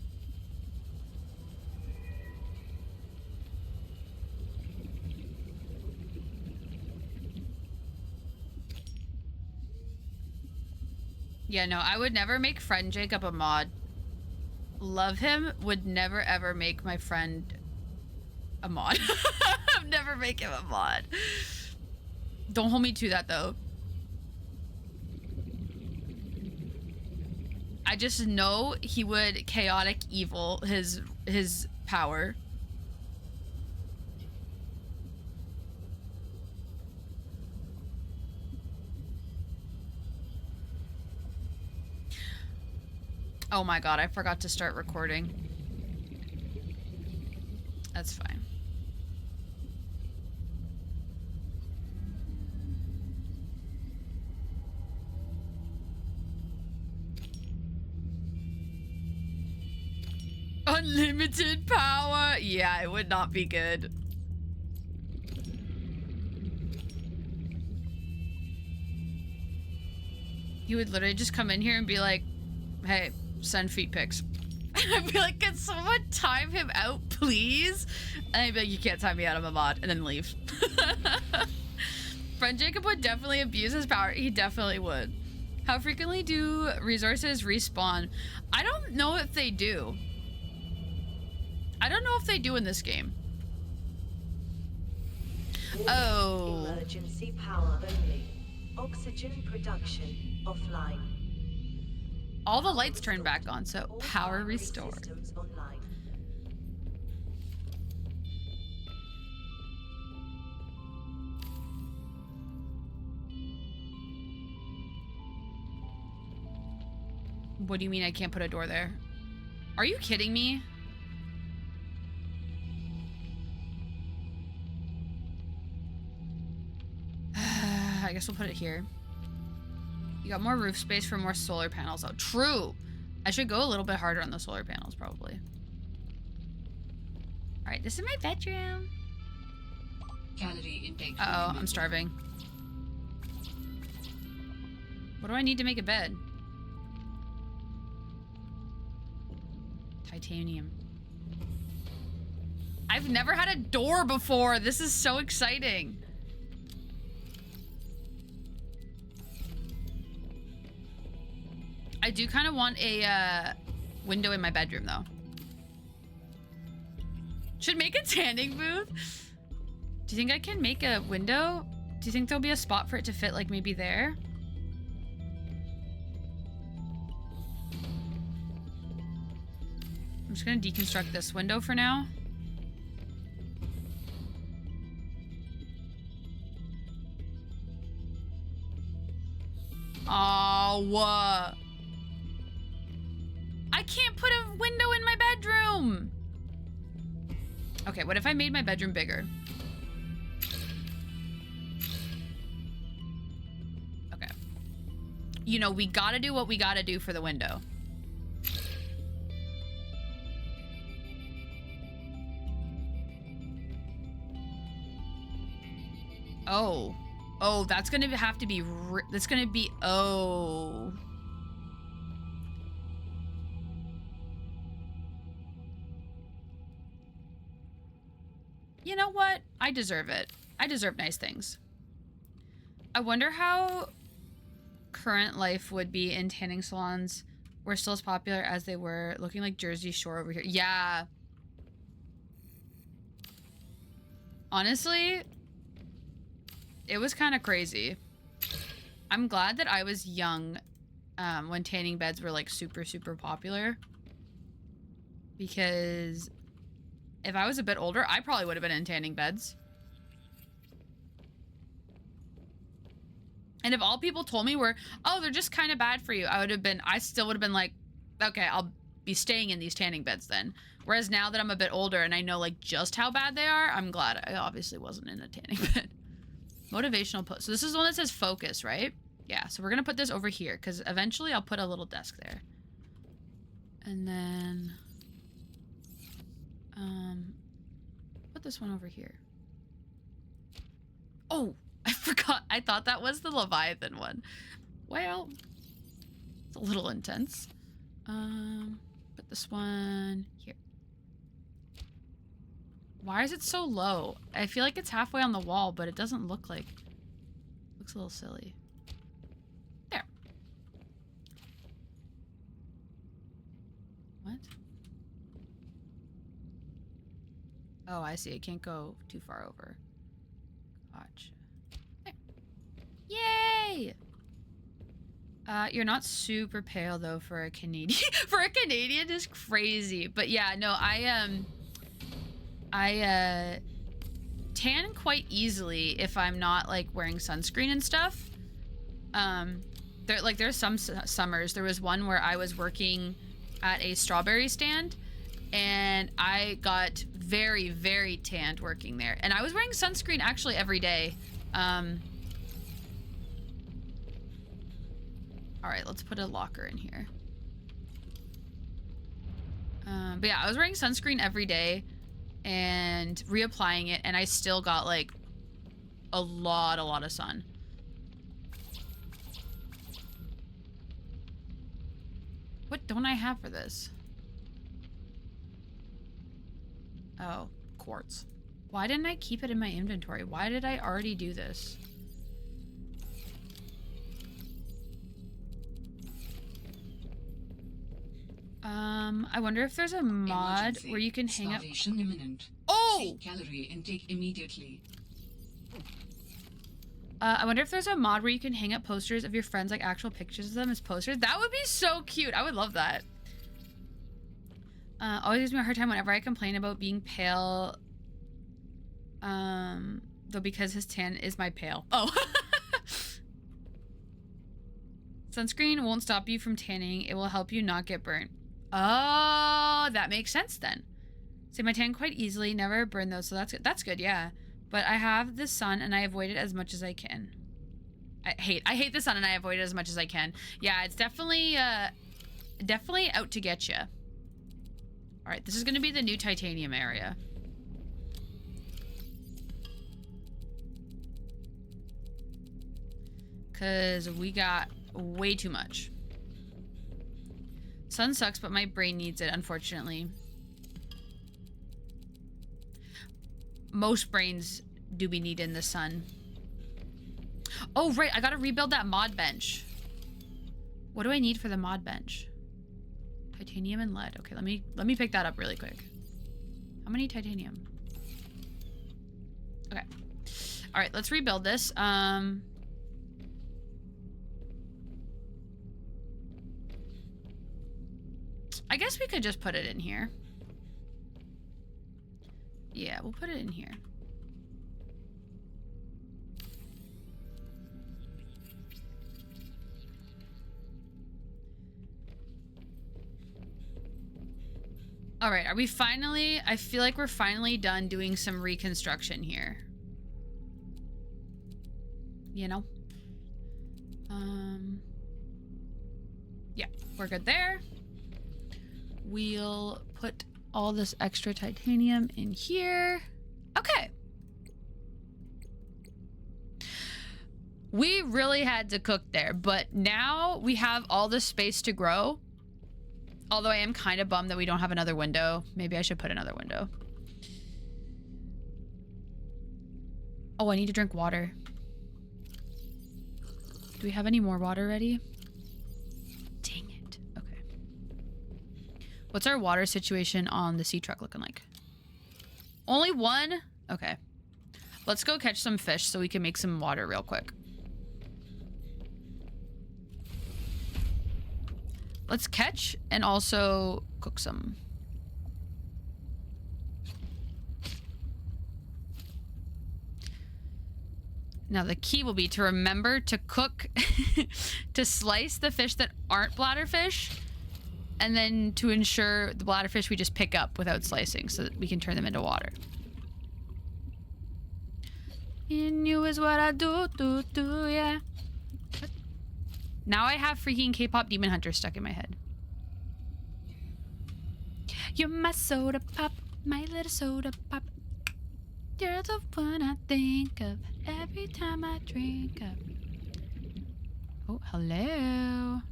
Yeah, no, I would never make friend Jacob a mod. Love him, would never ever make my friend a mod. I'd never make him a mod. Don't hold me to that though. I just know he would chaotic evil his power. Oh my god, I forgot to start recording. That's fine. Unlimited power! Yeah, it would not be good. You would literally just come in here and be like, hey, send feet pics. I'd be like, can someone time him out, please? And I'd be like, you can't time me out, I'm a mod, and then leave. Friend Jacob would definitely abuse his power. He definitely would. How frequently do resources respawn? I don't know if they do. I don't know if they do in this game. Oh. Emergency power only. Oxygen production offline. All the lights turned back on, so power restored. Systems online. What do you mean I can't put a door there? Are you kidding me? I guess we'll put it here. You got more roof space for more solar panels out. True. I should go a little bit harder on the solar panels, probably. All right, this is my bedroom. Calorie intake. Uh-oh, I'm starving. What do I need to make a bed? Titanium. I've never had a door before. This is so exciting. I do kind of want a window in my bedroom, though. Should make a tanning booth. Do you think I can make a window? Do you think there'll be a spot for it to fit, like maybe there? I'm just gonna deconstruct this window for now. Oh, I can't put a window in my bedroom. Okay, what if I made my bedroom bigger? Okay. You know, we gotta do what we gotta do for the window. Oh. Oh, that's gonna have to be, that's gonna be, oh. You know what? I deserve it. I deserve nice things. I wonder how current life would be in tanning salons were still as popular as they were, looking like Jersey Shore over here. Yeah. Honestly, it was kind of crazy. I'm glad that I was young when tanning beds were like super, super popular. Because if I was a bit older, I probably would have been in tanning beds. And if all people told me were, oh, they're just kind of bad for you, I still would have been like, okay, I'll be staying in these tanning beds then. Whereas now that I'm a bit older and I know like just how bad they are, I'm glad I obviously wasn't in a tanning bed. Motivational post. So this is the one that says focus, right? Yeah, so we're gonna put this over here because eventually I'll put a little desk there. And then put this one over here. Oh, I forgot. I thought that was the Leviathan one. Well, it's a little intense. Put this one here. Why is it so low? I feel like it's halfway on the wall, but it doesn't look like... Looks a little silly. There. What? Oh, I see. It can't go too far over. Gotcha. There. Yay! You're not super pale, though, for a Canadian. For a Canadian is crazy. But yeah, no, I tan quite easily if I'm not like wearing sunscreen and stuff. There's some summers. There was one where I was working at a strawberry stand and I got very, very tanned working there. And I was wearing sunscreen actually every day. All right, let's put a locker in here. But yeah, I was wearing sunscreen every day and reapplying it, and I still got like a lot of sun. What don't I have for this? Oh, quartz. Why didn't I keep it in my inventory? Why did I already do this? I wonder if there's a mod Emergency. where you can hang up. Starvation imminent. Oh! Take calorie intake immediately. I wonder if there's a mod where you can hang up posters of your friends, like actual pictures of them as posters. That would be so cute. I would love that. Always gives me a hard time whenever I complain about being pale. Though because his tan is my pale. Oh. Sunscreen won't stop you from tanning. It will help you not get burnt. Oh, that makes sense then. Save my tan quite easily. Never burn those, so that's good. That's good, yeah. But I have the sun and I avoid it as much as I can. I hate the sun and I avoid it as much as I can. Yeah, it's definitely out to get you. All right, this is gonna be the new titanium area. Cause we got way too much. Sun sucks, but my brain needs it, unfortunately. Most brains do be needing the sun. Oh, right, I gotta rebuild that mod bench. What do I need for the mod bench? Titanium and lead. Okay, let me pick that up really quick. How many titanium? Okay. All right, let's rebuild this. I guess we could just put it in here. Yeah, we'll put it in here. All right, are we finally... I feel like we're finally done doing some reconstruction here. You know? Yeah, we're good there. We'll put all this extra titanium in here. Okay. We really had to cook there, but now we have all the space to grow. Although I am kind of bummed that we don't have another window. Maybe I should put another window. Oh, I need to drink water. Do we have any more water ready? Dang it. Okay. What's our water situation on the sea truck looking like? Only one? Okay. Let's go catch some fish so we can make some water real quick. Let's catch and also cook some. Now the key will be to remember to cook, to slice the fish that aren't bladderfish, and then to ensure the bladderfish we just pick up without slicing so that we can turn them into water. In you is what I do, yeah. What? Now I have freaking K-pop Demon Hunter stuck in my head. You're my soda pop, my little soda pop. You're the one I think of every time I drink up. Oh, hello.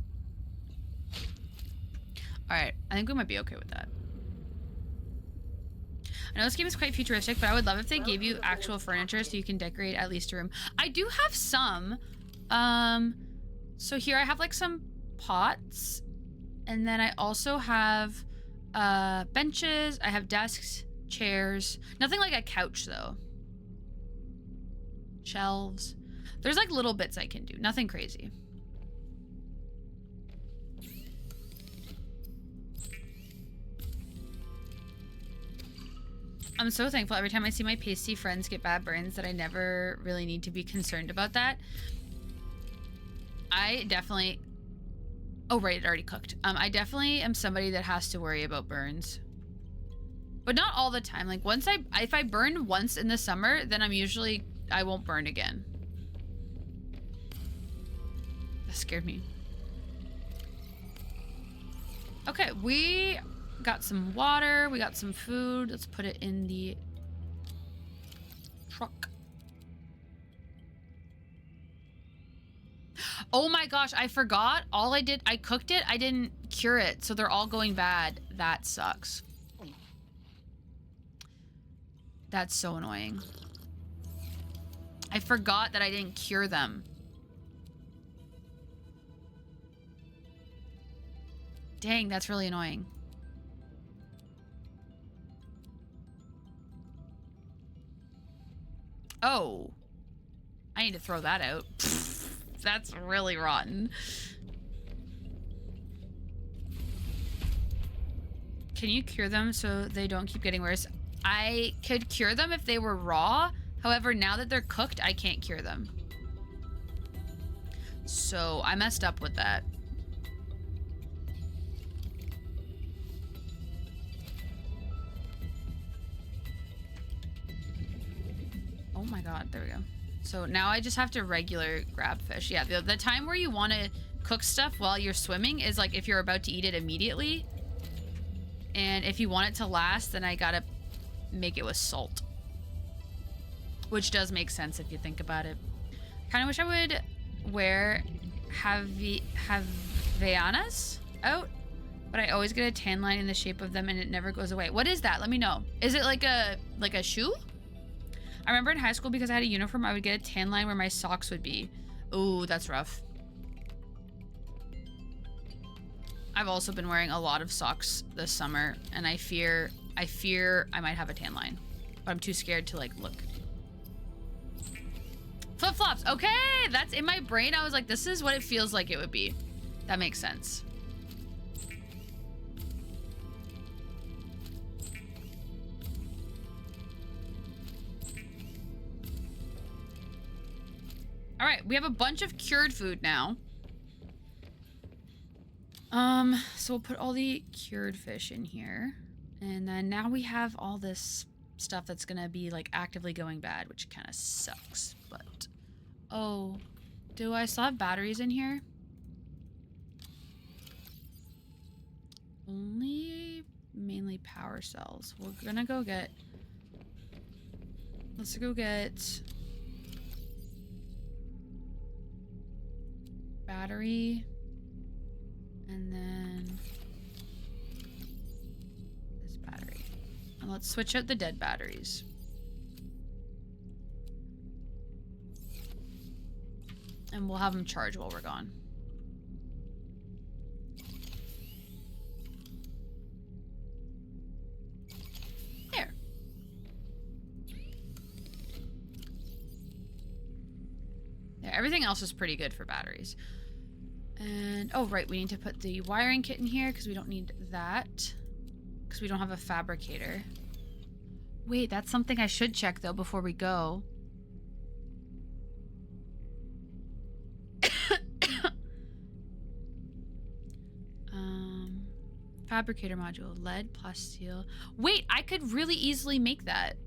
Alright, I think we might be okay with that. I know this game is quite futuristic, but I would love if they gave you actual furniture so you can decorate at least a room. I do have some. So here I have like some pots. And then I also have benches. I have desks, chairs. Nothing like a couch though. Shelves. There's like little bits I can do. Nothing crazy. I'm so thankful every time I see my pasty friends get bad burns that I never really need to be concerned about that. I definitely... Oh, right, it already cooked. I definitely am somebody that has to worry about burns. But not all the time. Like, if I burn once in the summer, then I won't burn again. That scared me. Okay, we got some water. We got some food. Let's put it in the truck. Oh my gosh, I forgot. I cooked it. I didn't cure it. So they're all going bad. That sucks. That's so annoying. I forgot that I didn't cure them. Dang, that's really annoying. Oh. I need to throw that out. That's really rotten. Can you cure them so they don't keep getting worse? I could cure them if they were raw. However, now that they're cooked, I can't cure them. So I messed up with that. Oh my god, there we go. So now I just have to regular grab fish. Yeah, the time where you want to cook stuff while you're swimming is like if you're about to eat it immediately. And if you want it to last, then I gotta make it with salt. Which does make sense if you think about it. Kind of wish I would wear Havaianas out, but I always get a tan line in the shape of them and it never goes away. What is that? Let me know. Is it like a shoe? I remember in high school, because I had a uniform, I would get a tan line where my socks would be. Ooh, that's rough. I've also been wearing a lot of socks this summer, and I fear I might have a tan line, but I'm too scared to like look. Flip-flops. Okay, that's in my brain. I was like, this is what it feels like it would be. That makes sense. All right, we have a bunch of cured food now. So we'll put all the cured fish in here. And then now we have all this stuff that's gonna be like actively going bad, which kind of sucks, but... Oh, do I still have batteries in here? Only mainly power cells. We're gonna go get... Let's go get... battery, and then this battery, and let's switch out the dead batteries. And we'll have them charge while we're gone. There. Yeah, everything else is pretty good for batteries. And, oh, right, we need to put the wiring kit in here because we don't need that. Because we don't have a fabricator. Wait, that's something I should check, though, before we go. Fabricator module. Lead, plasteel. Wait, I could really easily make that.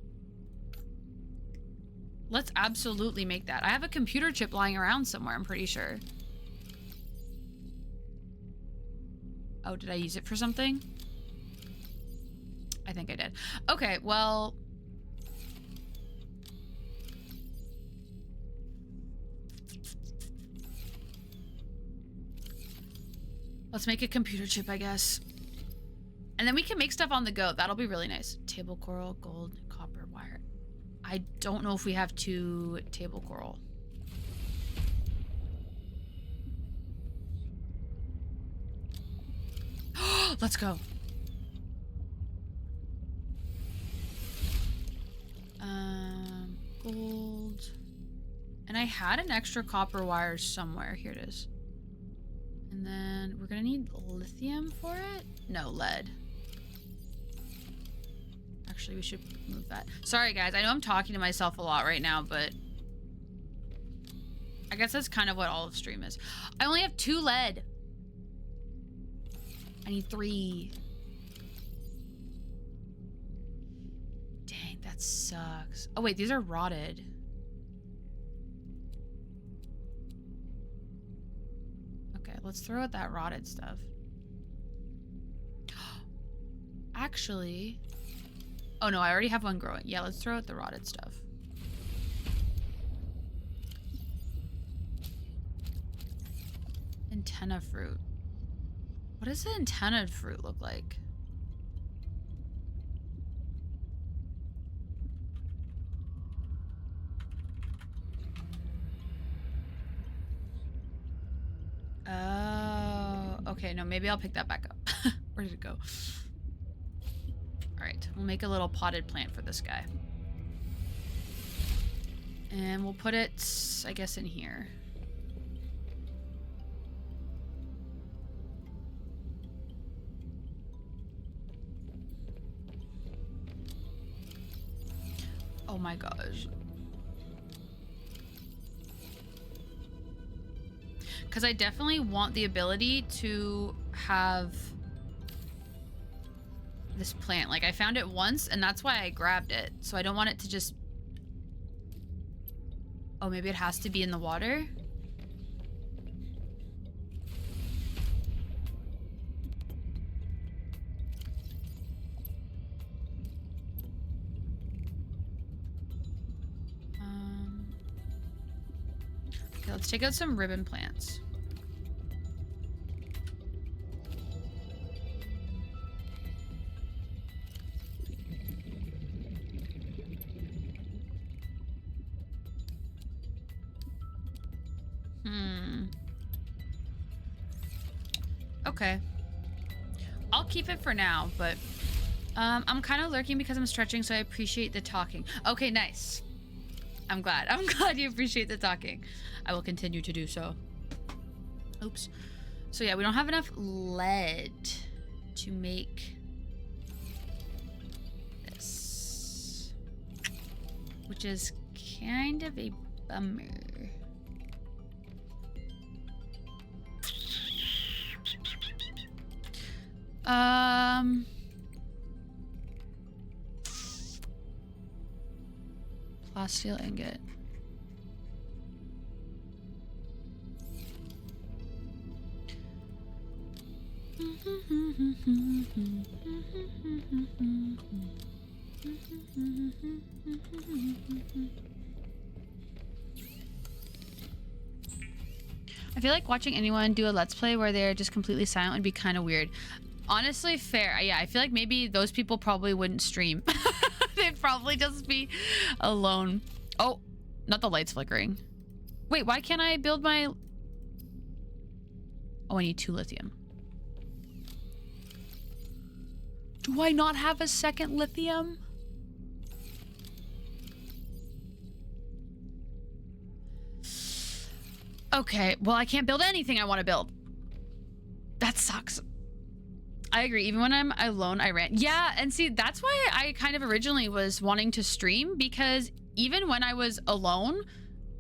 Let's absolutely make that. I have a computer chip lying around somewhere, I'm pretty sure. Oh, did I use it for something? I think I did. Okay, well... Let's make a computer chip, I guess. And then we can make stuff on the go. That'll be really nice. Table coral, gold, copper, wire. I don't know if we have 2 table coral. Let's go. Gold. And I had an extra copper wire somewhere. Here it is. And then we're gonna need lithium for it? No, lead. Actually, we should move that. Sorry, guys. I know I'm talking to myself a lot right now, but I guess that's kind of what all of stream is. I only have 2 lead. I need 3. Dang, that sucks. Oh, wait, these are rotted. Okay, let's throw out that rotted stuff. Actually... Oh, no, I already have one growing. Yeah, let's throw out the rotted stuff. Antenna fruit. What does the antenna fruit look like? Oh, okay. No, maybe I'll pick that back up. Where did it go? All right, we'll make a little potted plant for this guy. And we'll put it, I guess, in here. Oh my gosh. because I definitely want the ability to have this plant. Like, I found it once, and that's why I grabbed it. So I don't want it to just... Oh, maybe it has to be in the water? Okay, let's take out some ribbon plants. Okay. I'll keep it for now, but I'm kind of lurking because I'm stretching, so I appreciate the talking. Okay, nice. I'm glad. I'm glad you appreciate the talking. I will continue to do so. Oops. So yeah, we don't have enough lead to make this, which is kind of a bummer. Plasteel ingot. I feel like watching anyone do a Let's Play where they're just completely silent would be kind of weird. Honestly, fair. Yeah, I feel like maybe those people probably wouldn't stream. They'd probably just be alone. Oh, not the lights flickering. Wait, why can't I build my... Oh, I need 2 lithium. Do I not have a second lithium? Okay, well, I can't build anything I want to build. That sucks. I agree. Even when I'm alone, I rant. Yeah, and see, that's why I kind of originally was wanting to stream, because even when I was alone,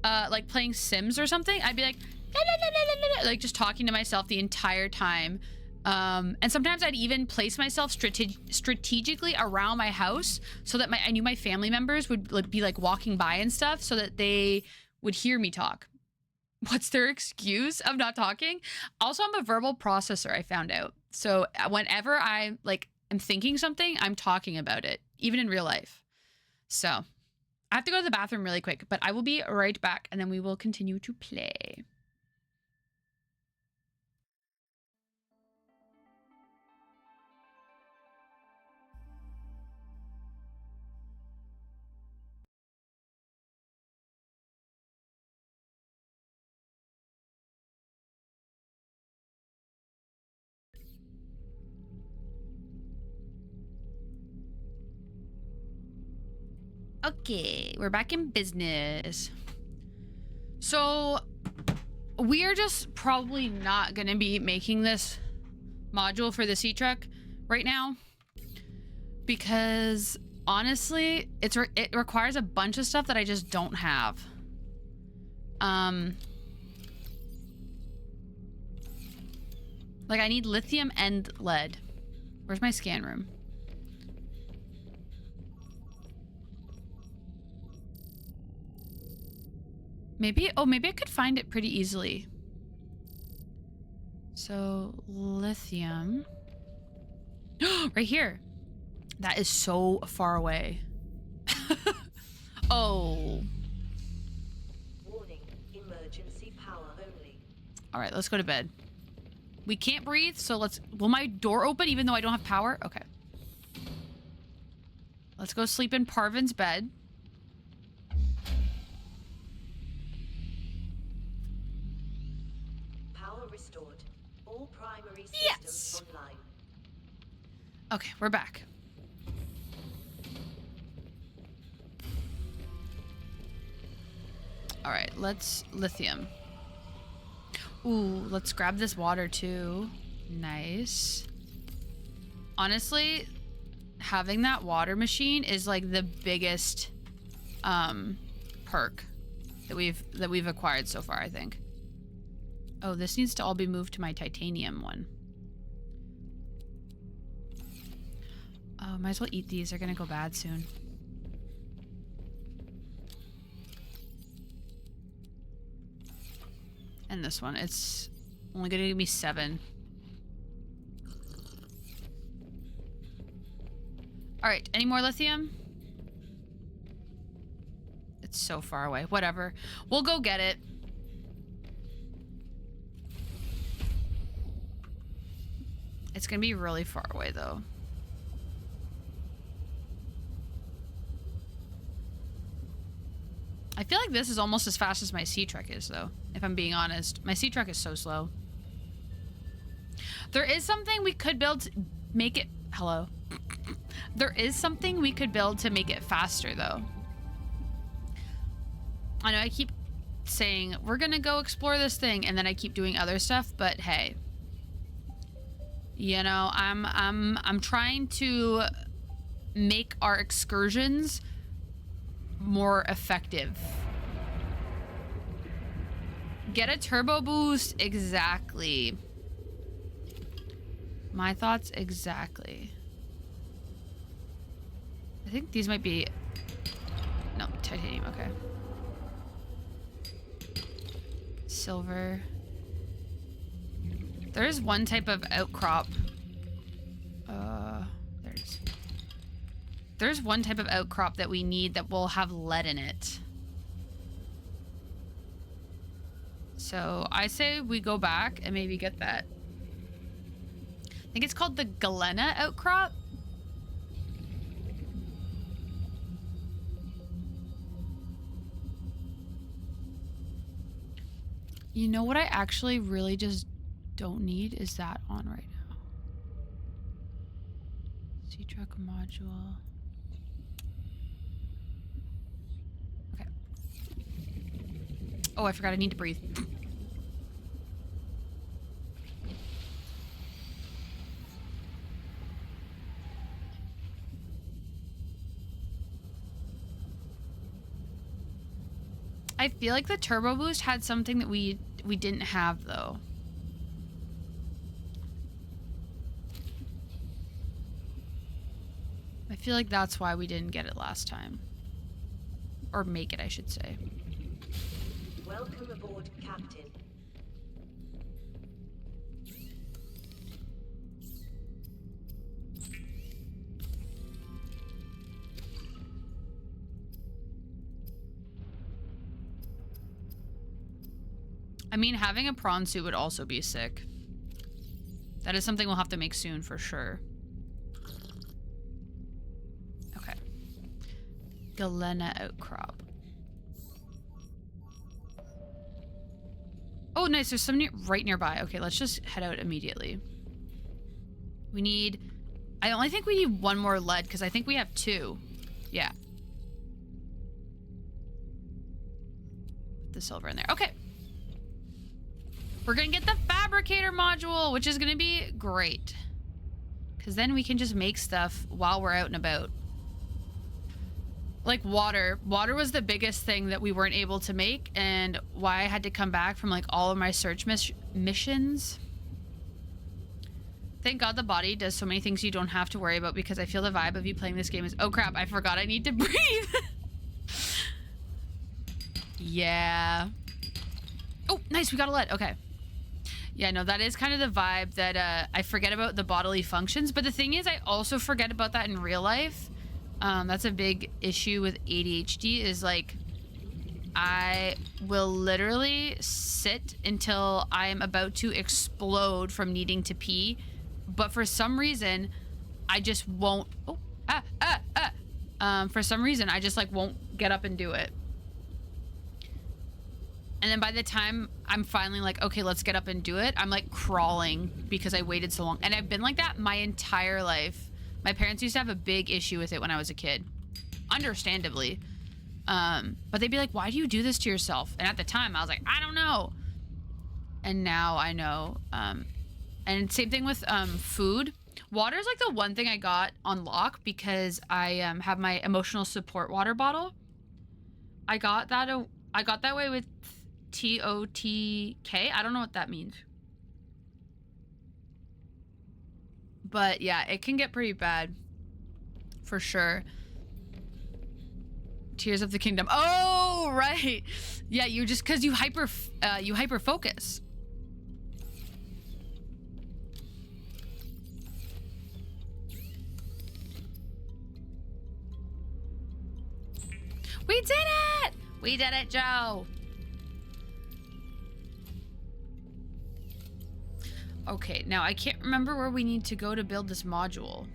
like playing Sims or something, I'd be like, la, la, la, la, la, la, like just talking to myself the entire time. And sometimes I'd even place myself strategically around my house so that I knew my family members would be like walking by and stuff so that they would hear me talk. What's their excuse of not talking? Also, I'm a verbal processor, I found out. So whenever I am thinking something, I'm talking about it, even in real life. So I have to go to the bathroom really quick, but I will be right back and then we will continue to play. Okay, we're back in business. So we are just probably not going to be making this module for the sea truck right now because honestly, it requires a bunch of stuff that I just don't have. Like I need lithium and lead. Where's my scan room? Maybe, oh, maybe I could find it pretty easily. So, lithium. Right here. That is so far away. Oh. Warning, emergency power only. All right, let's go to bed. We can't breathe, so will my door open even though I don't have power? Okay. Let's go sleep in Parvin's bed. Restored. All primary systems yes! online. Okay, we're back. All right, let's lithium. Ooh, let's grab this water too. Nice. Honestly, having that water machine is like the biggest perk that we've acquired so far, I think. Oh, this needs to all be moved to my titanium one. Oh, might as well eat these. They're gonna go bad soon. And this one, it's only gonna give me 7. All right, any more lithium? It's so far away. Whatever. We'll go get it. It's gonna be really far away though. I feel like this is almost as fast as my sea trek is though, if I'm being honest. My sea trek is so slow. There is something we could build to make it... Hello. There is something we could build to make it faster though. I know I keep saying we're gonna go explore this thing and then I keep doing other stuff, but hey. You know, I'm trying to make our excursions more effective. Get a turbo boost, exactly. My thoughts exactly. I think these might be... No, titanium, okay. Silver. There's one type of outcrop. There's one type of outcrop that we need that will have lead in it. So I say we go back and maybe get that. I think it's called the Galena outcrop. You know what I actually really just don't need is that on right now. Sea truck module. Okay. Oh, I forgot I need to breathe. I feel like the turbo boost had something that we didn't have though. I feel like that's why we didn't get it last time. Or make it, I should say. Welcome aboard, Captain. I mean, having a prawn suit would also be sick. That is something we'll have to make soon for sure. Okay. Galena outcrop. Oh, nice. There's some right nearby. Okay, let's just head out immediately. We need... I only think we need one more lead because I think we have 2. Yeah. Put the silver in there. Okay. We're gonna get the fabricator module, which is gonna be great. Because then we can just make stuff while we're out and about. Like water. Water was the biggest thing that we weren't able to make, and why I had to come back from like all of my search missions. Thank God the body does so many things you don't have to worry about, because I feel the vibe of you playing this game is... Oh crap, I forgot I need to breathe. Yeah. Oh, nice, we got a lead. Okay. Yeah, no, that is kind of the vibe that I forget about the bodily functions. But the thing is, I also forget about that in real life. That's a big issue with ADHD, is like I will literally sit until I am about to explode from needing to pee. But for some reason, I just won't. For some reason, I just like won't get up and do it. And then by the time I'm finally like, okay, let's get up and do it, I'm like crawling because I waited so long. And I've been like that my entire life. My parents used to have a big issue with it when I was a kid. Understandably. But they'd be like, why do you do this to yourself? And at the time, I was like, I don't know. And now I know. And same thing with food. Water is like the one thing I got on lock because I have my emotional support water bottle. I got that way with TOTK. I don't know what that means. But yeah, it can get pretty bad. For sure. Tears of the Kingdom. Oh, right. Yeah, you just because you hyper focus. We did it! We did it, Joe. Okay, now I can't remember where we need to go to build this module.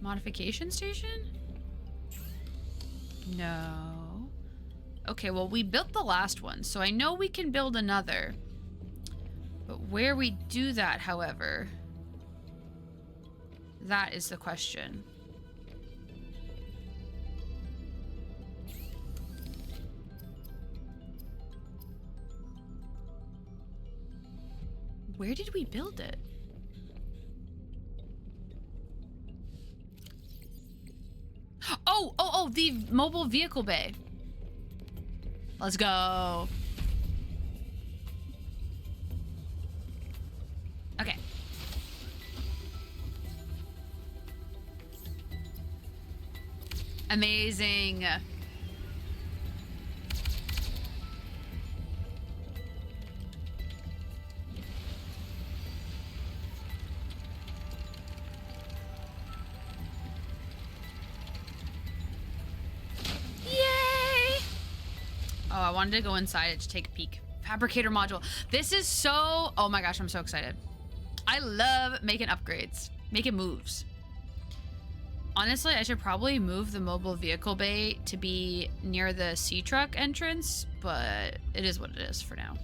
Modification station? No. Okay, well, we built the last one, so I know we can build another. But where we do that, however, that is the question. Where did we build it? Oh, the mobile vehicle bay. Let's go. Okay. Amazing. Oh, I wanted to go inside it to take a peek. Fabricator module. This is so... Oh my gosh, I'm so excited. I love making upgrades. Making moves. Honestly, I should probably move the mobile vehicle bay to be near the sea truck entrance, but it is what it is for now.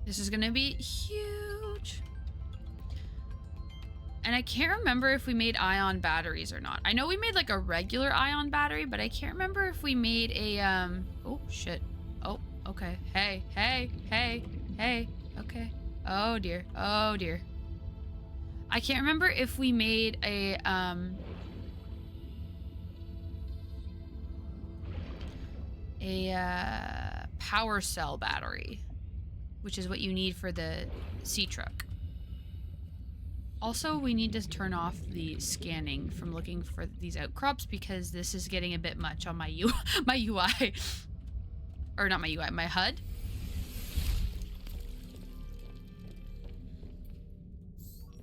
This is gonna be huge. And I can't remember if we made ion batteries or not. I know we made like a regular ion battery, but I can't remember if we made a, oh shit. Oh, okay. Hey, okay. Oh dear, oh dear. I can't remember if we made a, power cell battery, which is what you need for the sea truck. Also, we need to turn off the scanning from looking for these outcrops because this is getting a bit much on my my UI. Or not my UI, my HUD.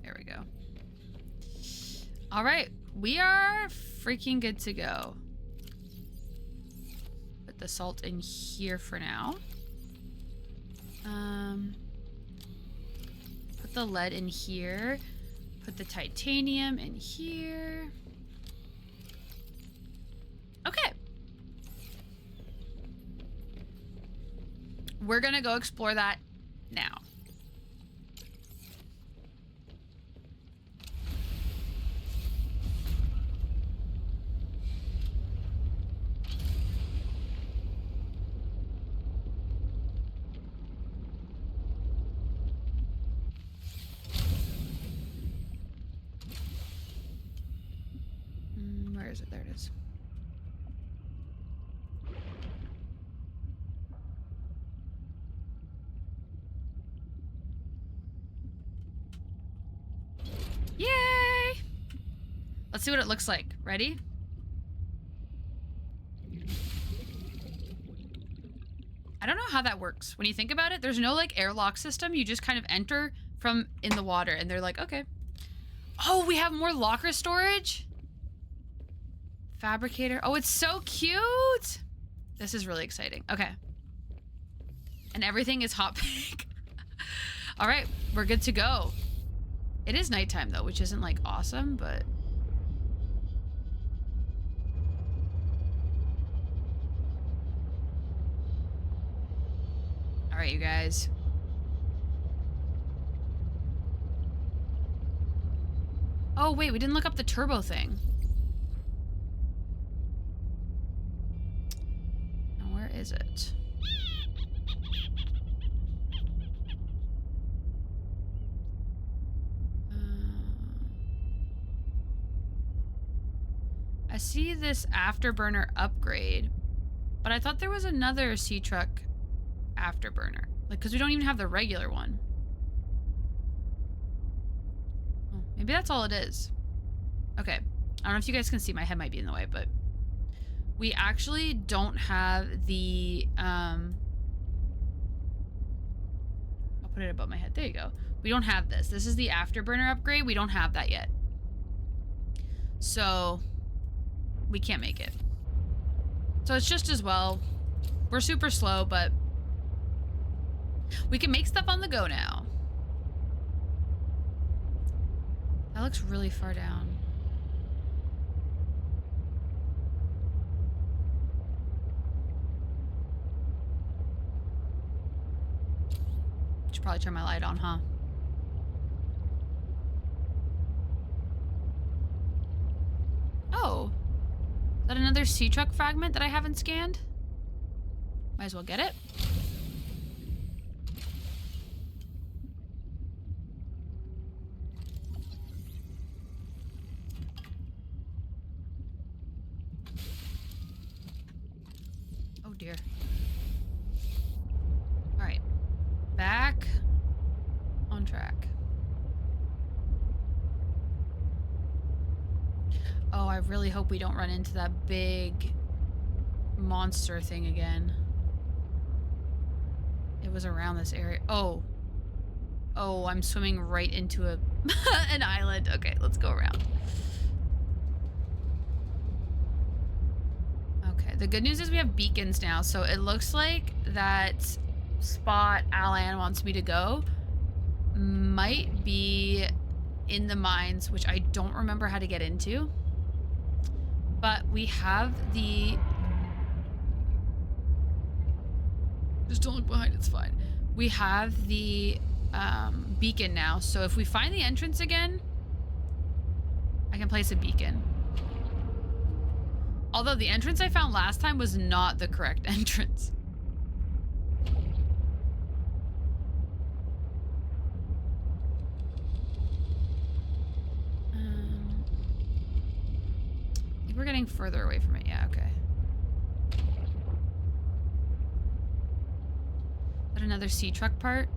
There we go. All right, we are freaking good to go. Put the salt in here for now. Put the lead in here. Put the titanium in here. Okay. We're gonna go explore that now. Where is it? There it is. Yay! Let's see what it looks like. Ready? I don't know how that works. When you think about it, there's no like airlock system. You just kind of enter from in the water and they're like, okay. Oh, we have more locker storage? Fabricator. Oh, it's so cute. This is really exciting. Okay. And everything is hot pink. All right, we're good to go. It is nighttime though, which isn't like awesome, but... All right, you guys. Oh, wait, we didn't look up the turbo thing. Now, where is it? see this afterburner upgrade, but I thought there was another sea truck afterburner. Like, because we don't even have the regular one. Oh, maybe that's all it is. Okay. I don't know if you guys can see. My head might be in the way, but we actually don't have the, I'll put it above my head. There you go. We don't have this. This is the afterburner upgrade. We don't have that yet. So we can't make it. So it's just as well. We're super slow, but we can make stuff on the go now. That looks really far down. Should probably turn my light on, huh? Oh. Is that another sea truck fragment that I haven't scanned? Might as well get it. Oh dear. All right. Back on track. Oh, I really hope we don't run into that big monster thing again. It was around this area. Oh. Oh, I'm swimming right into a an island. Okay, let's go around. Okay, the good news is we have beacons now, so it looks like that spot Alan wants me to go might be in the mines, which I don't remember how to get into. But we have the... Just don't look behind, it's fine. We have the beacon now, so if we find the entrance again, I can place a beacon. Although the entrance I found last time was not the correct entrance. I think we're getting further away from it. Yeah, okay. Is that another sea truck part?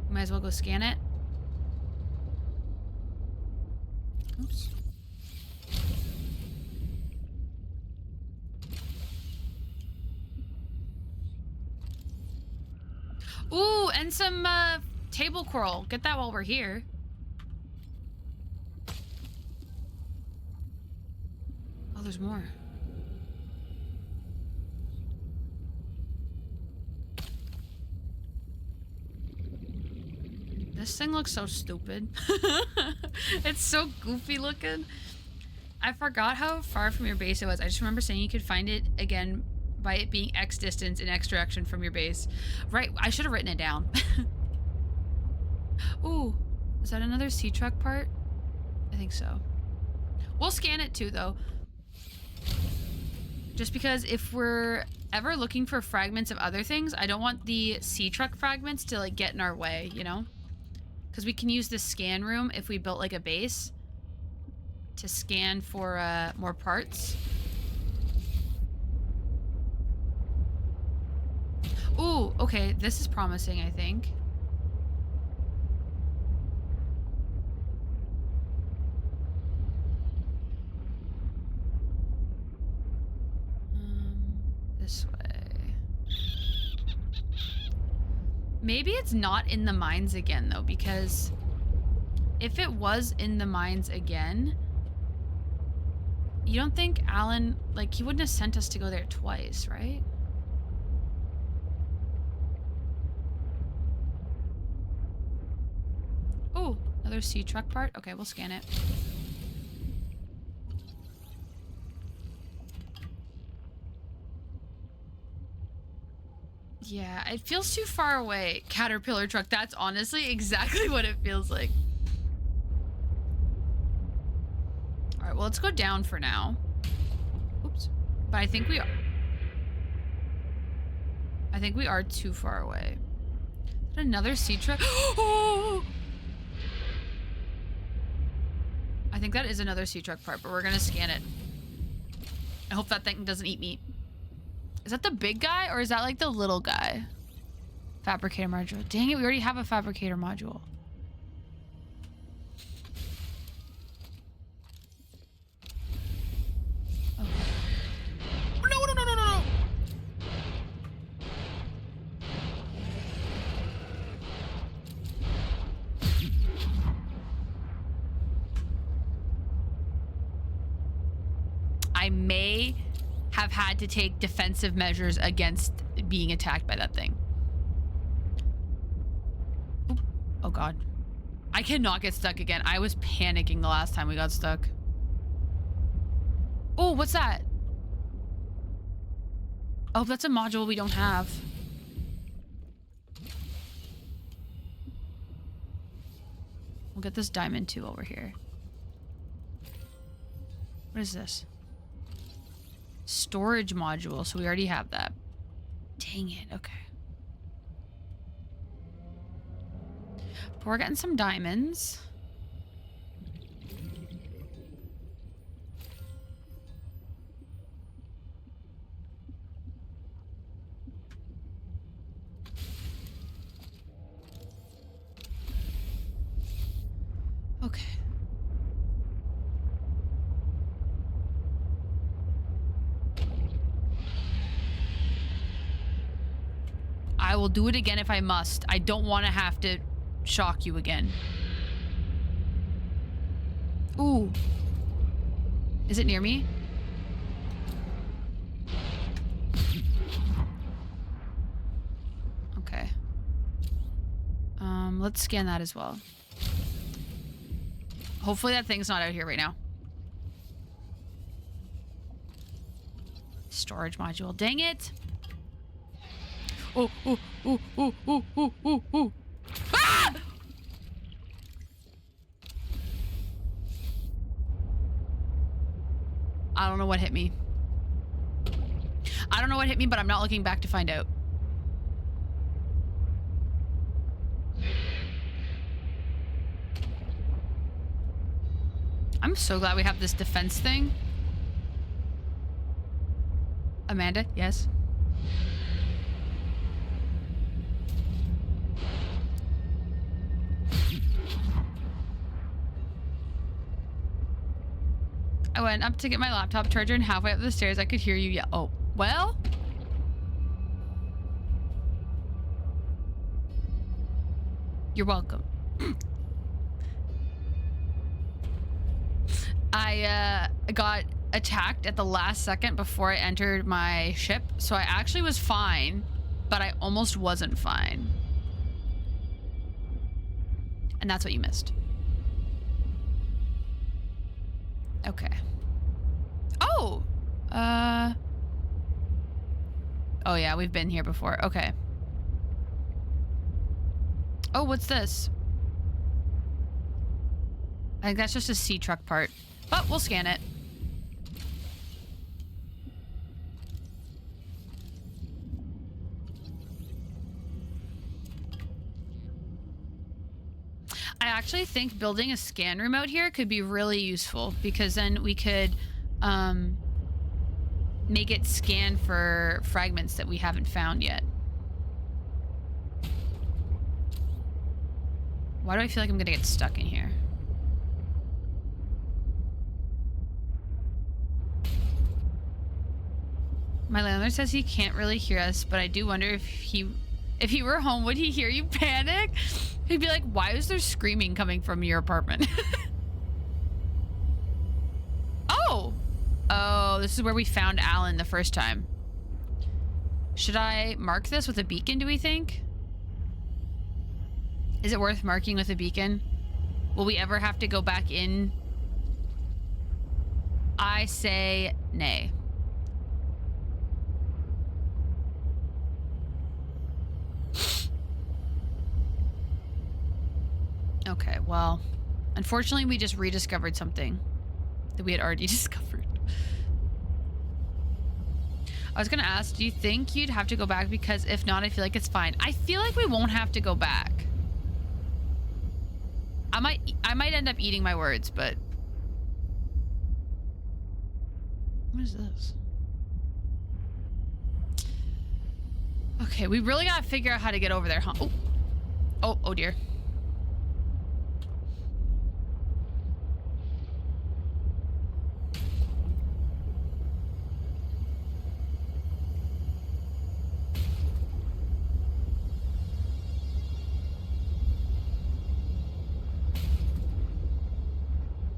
Might as well go scan it. Oops. Ooh, and some table coral. Get that while we're here. Oh, there's more. This thing looks so stupid. It's so goofy looking. I forgot how far from your base it was. I just remember saying you could find it again by it being X distance in X direction from your base. Right, I should have written it down. Ooh, is that another sea truck part? I think so. We'll scan it too, though. Just because if we're ever looking for fragments of other things, I don't want the sea truck fragments to like get in our way, you know? Because we can use the scan room if we built like a base to scan for more parts. Ooh, okay, this is promising, I think. This way. Maybe it's not in the mines again, though, because if it was in the mines again, you don't think Alan, like, he wouldn't have sent us to go there twice, right? Oh, another sea truck part? Okay, we'll scan it. Yeah, it feels too far away. Caterpillar truck, that's honestly exactly what it feels like. All right, well, let's go down for now. Oops. But I think we are too far away. Another sea truck. Oh! I think that is another sea truck part, but we're gonna scan it. I hope that thing doesn't eat me. Is that the big guy or is that like the little guy? Fabricator module. Dang it, we already have a fabricator module. Oh. No, no, no, no, no, no! I may have had to take defensive measures against being attacked by that thing. Oop. Oh god. I cannot get stuck again. I was panicking the last time we got stuck. Oh, what's that? Oh, that's a module we don't have. We'll get this diamond too over here. What is this? Storage module, so we already have that. Dang it, okay. But we're getting some diamonds. Okay. I will do it again if I must. I don't want to have to shock you again. Ooh. Is it near me? Okay. Let's scan that as well. Hopefully that thing's not out here right now. Storage module. Dang it! Oh, oh, oh, oh, oh, oh, oh, oh. Ah! I don't know what hit me. I don't know what hit me, but I'm not looking back to find out. I'm so glad we have this defense thing. Amanda, yes? I went up to get my laptop charger and halfway up the stairs I could hear you yell. Oh, well? You're welcome. I got attacked at the last second before I entered my ship, so I actually was fine, but I almost wasn't fine. And that's what you missed. Okay. Oh! Oh yeah, we've been here before. Okay. Oh, what's this? I think that's just a sea truck part. But we'll scan it. I actually think building a scan room out here could be really useful because then we could make it scan for fragments that we haven't found yet. Why do I feel like I'm gonna get stuck in here? My landlord says he can't really hear us, but I do wonder if he were home, would he hear you panic? He'd be like, why is there screaming coming from your apartment? Oh! Oh, this is where we found Alan the first time. Should I mark this with a beacon, do we think? Is it worth marking with a beacon? Will we ever have to go back in? I say nay. Okay, well, unfortunately we just rediscovered something that we had already discovered. I was gonna ask, do you think you'd have to go back? Because if not, I feel like it's fine. I feel like we won't have to go back. I might end up eating my words, but What is this? Okay, we really gotta figure out how to get over there, huh? Oh. Oh, oh dear.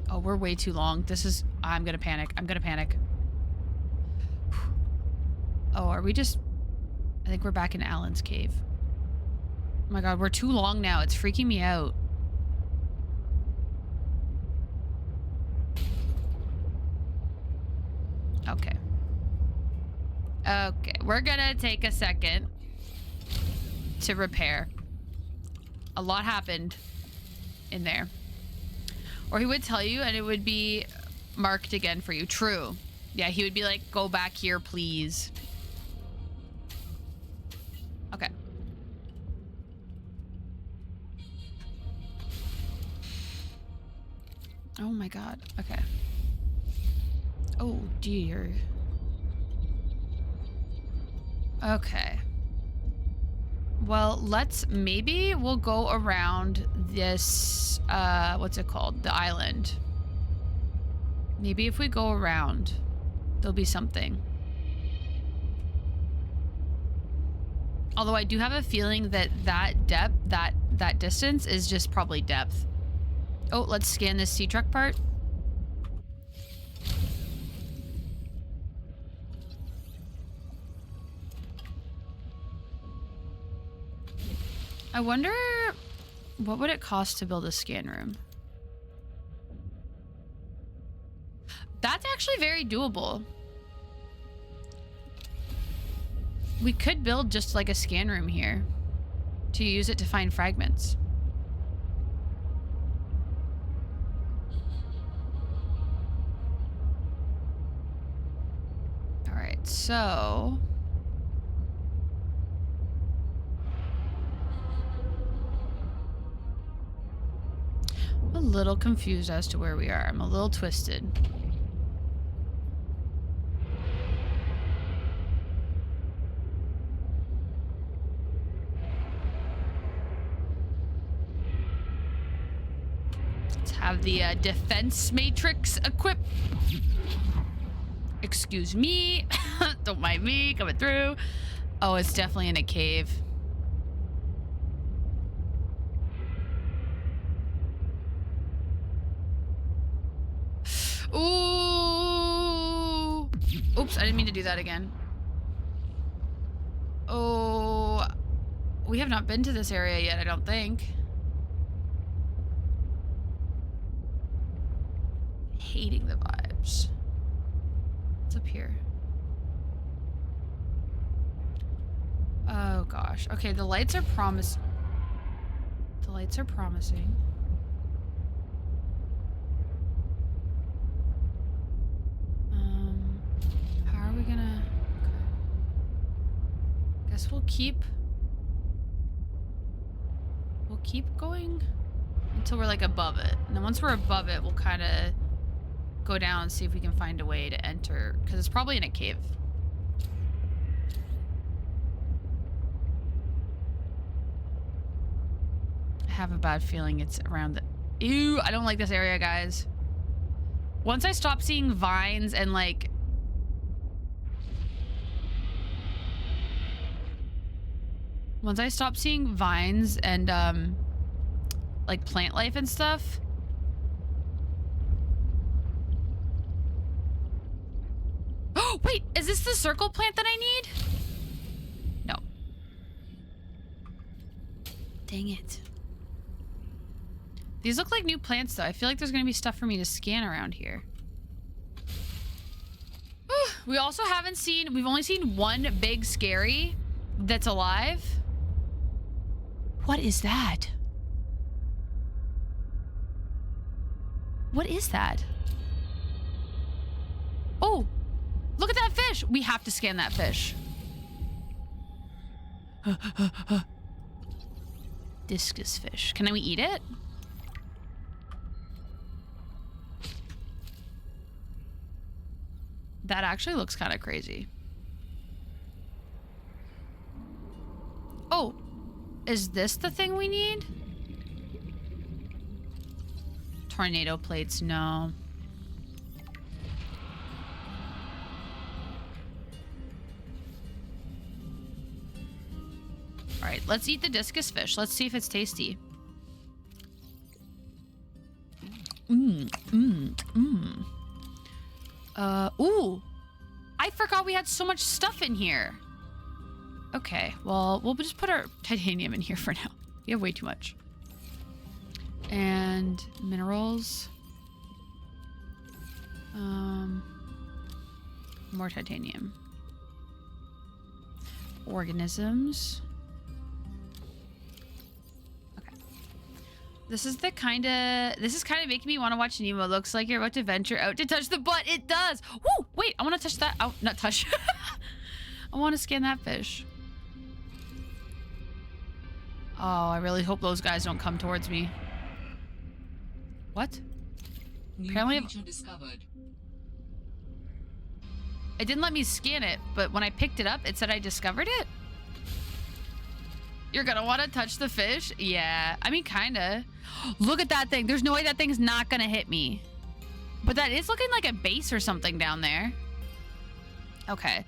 Oh, we're way too long. This is... I'm gonna panic. I'm gonna panic. Oh, are we just... I think we're back in Alan's cave. Oh my god, we're too long now. It's freaking me out. Okay. Okay, we're gonna take a second to repair. A lot happened in there. Or he would tell you and it would be marked again for you. True. Yeah, he would be like, go back here, please. Okay. Oh my god. Okay. Oh dear. Okay. Well, maybe we'll go around this, what's it called? The island. Maybe if we go around, there'll be something. Although I do have a feeling that depth, that distance is just probably depth. Oh, let's scan this sea truck part. I wonder what would it cost to build a scan room? That's actually very doable. We could build just like a scan room here to use it to find fragments. All right, so I'm a little confused as to where we are. I'm a little twisted. Let's have the defense matrix equipped. Excuse me. Don't mind me coming through. Oh, it's definitely in a cave. Ooh. Oops, I didn't mean to do that again. Oh, we have not been to this area yet, I don't think. Hating the vibes. What's up here? Oh gosh. Okay, the lights are promising. The lights are promising. How are we gonna... Okay. Guess we'll keep going until we're like above it. And then once we're above it, we'll kind of go down and see if we can find a way to enter, because it's probably in a cave. I have a bad feeling it's around the... Ew, I don't like this area, guys. Once I stop seeing vines and like... Once I stop seeing vines and like plant life and stuff... Oh, wait, is this the circle plant that I need? No. Dang it. These look like new plants, though. I feel like there's going to be stuff for me to scan around here. We also haven't seen... We've only seen one big scary that's alive. What is that? What is that? Oh, look at that fish. We have to scan that fish. Discus fish. Can we eat it? That actually looks kind of crazy. Oh, is this the thing we need? Tornado plates, no. All right, let's eat the discus fish. Let's see if it's tasty. Ooh. I forgot we had so much stuff in here. Okay, well, we'll just put our titanium in here for now. We have way too much. And minerals. More titanium. Organisms. Okay. This is kind of making me want to watch Nemo. Looks like you're about to venture out to touch the butt. It does. Woo! Wait, I want to touch that. Oh, not touch. I want to scan that fish. Oh, I really hope those guys don't come towards me. What? New Apparently creature discovered. It didn't let me scan it, but when I picked it up, it said I discovered it. You're gonna want to touch the fish? Yeah, I mean, kinda. Look at that thing. There's no way that thing's not gonna hit me. But that is looking like a base or something down there. Okay.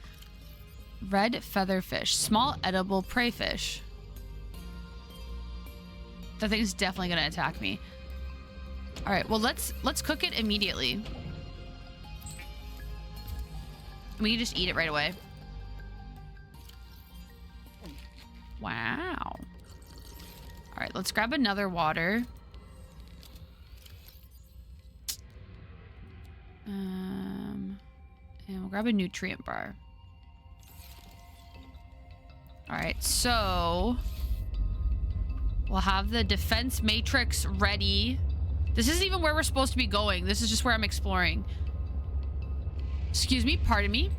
Red featherfish. Small edible prey fish. That thing's definitely gonna attack me. All right, well, let's cook it immediately. We can just eat it right away. Wow. All right, let's grab another water. And we'll grab a nutrient bar. All right, so we'll have the defense matrix ready. This isn't even where we're supposed to be going. This is just where I'm exploring. Excuse me, pardon me.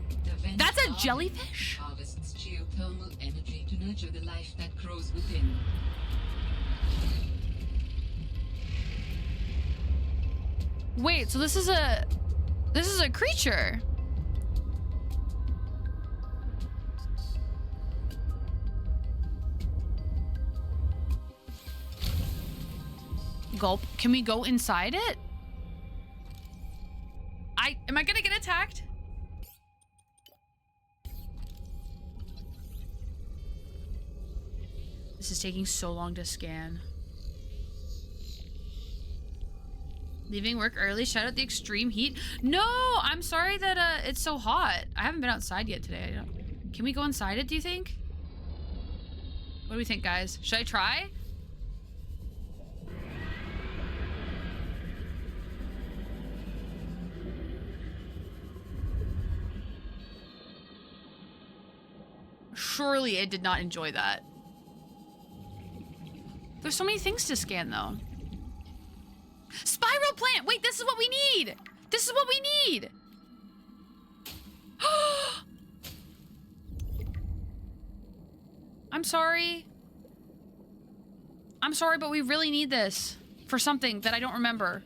That's a jellyfish? Harvests geothermal energy to nurture the life that grows within. Wait, so this is a creature. Gulp. Can we go inside it? Am I gonna get attacked? This is taking so long to scan. Leaving work early. Shout out the extreme heat. No, I'm sorry that it's so hot. I haven't been outside yet today. Can we go inside it, do you think? What do we think, guys? Should I try? Surely it did not enjoy that. There's so many things to scan, though. Spiral plant! Wait, this is what we need! This is what we need! I'm sorry. I'm sorry, but we really need this for something that I don't remember.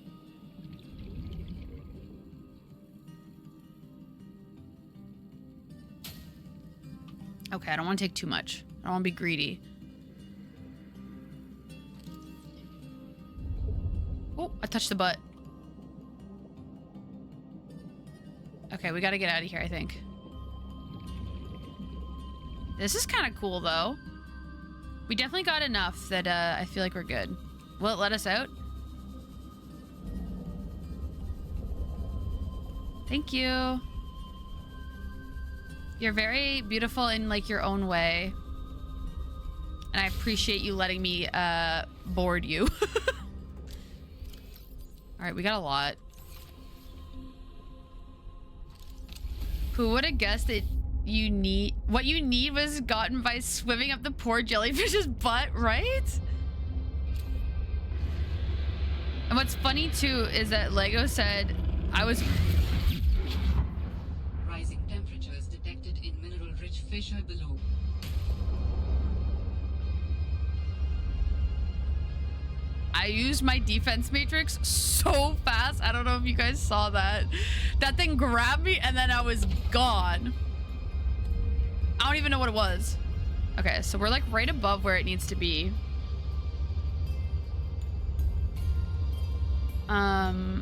Okay, I don't want to take too much. I don't want to be greedy. Oh, I touched the butt. Okay, we gotta get out of here, I think. This is kind of cool, though. We definitely got enough that I feel like we're good. Will it let us out? Thank you. You're very beautiful in, like, your own way. And I appreciate you letting me board you. All right, we got a lot. Who would have guessed that what you need was gotten by swimming up the poor jellyfish's butt, right? And what's funny too is that Lego said Rising temperatures detected in mineral-rich fissure below. I used my defense matrix so fast. I don't know if you guys saw that. That thing grabbed me and then I was gone. I don't even know what it was. Okay, so we're like right above where it needs to be. Welcome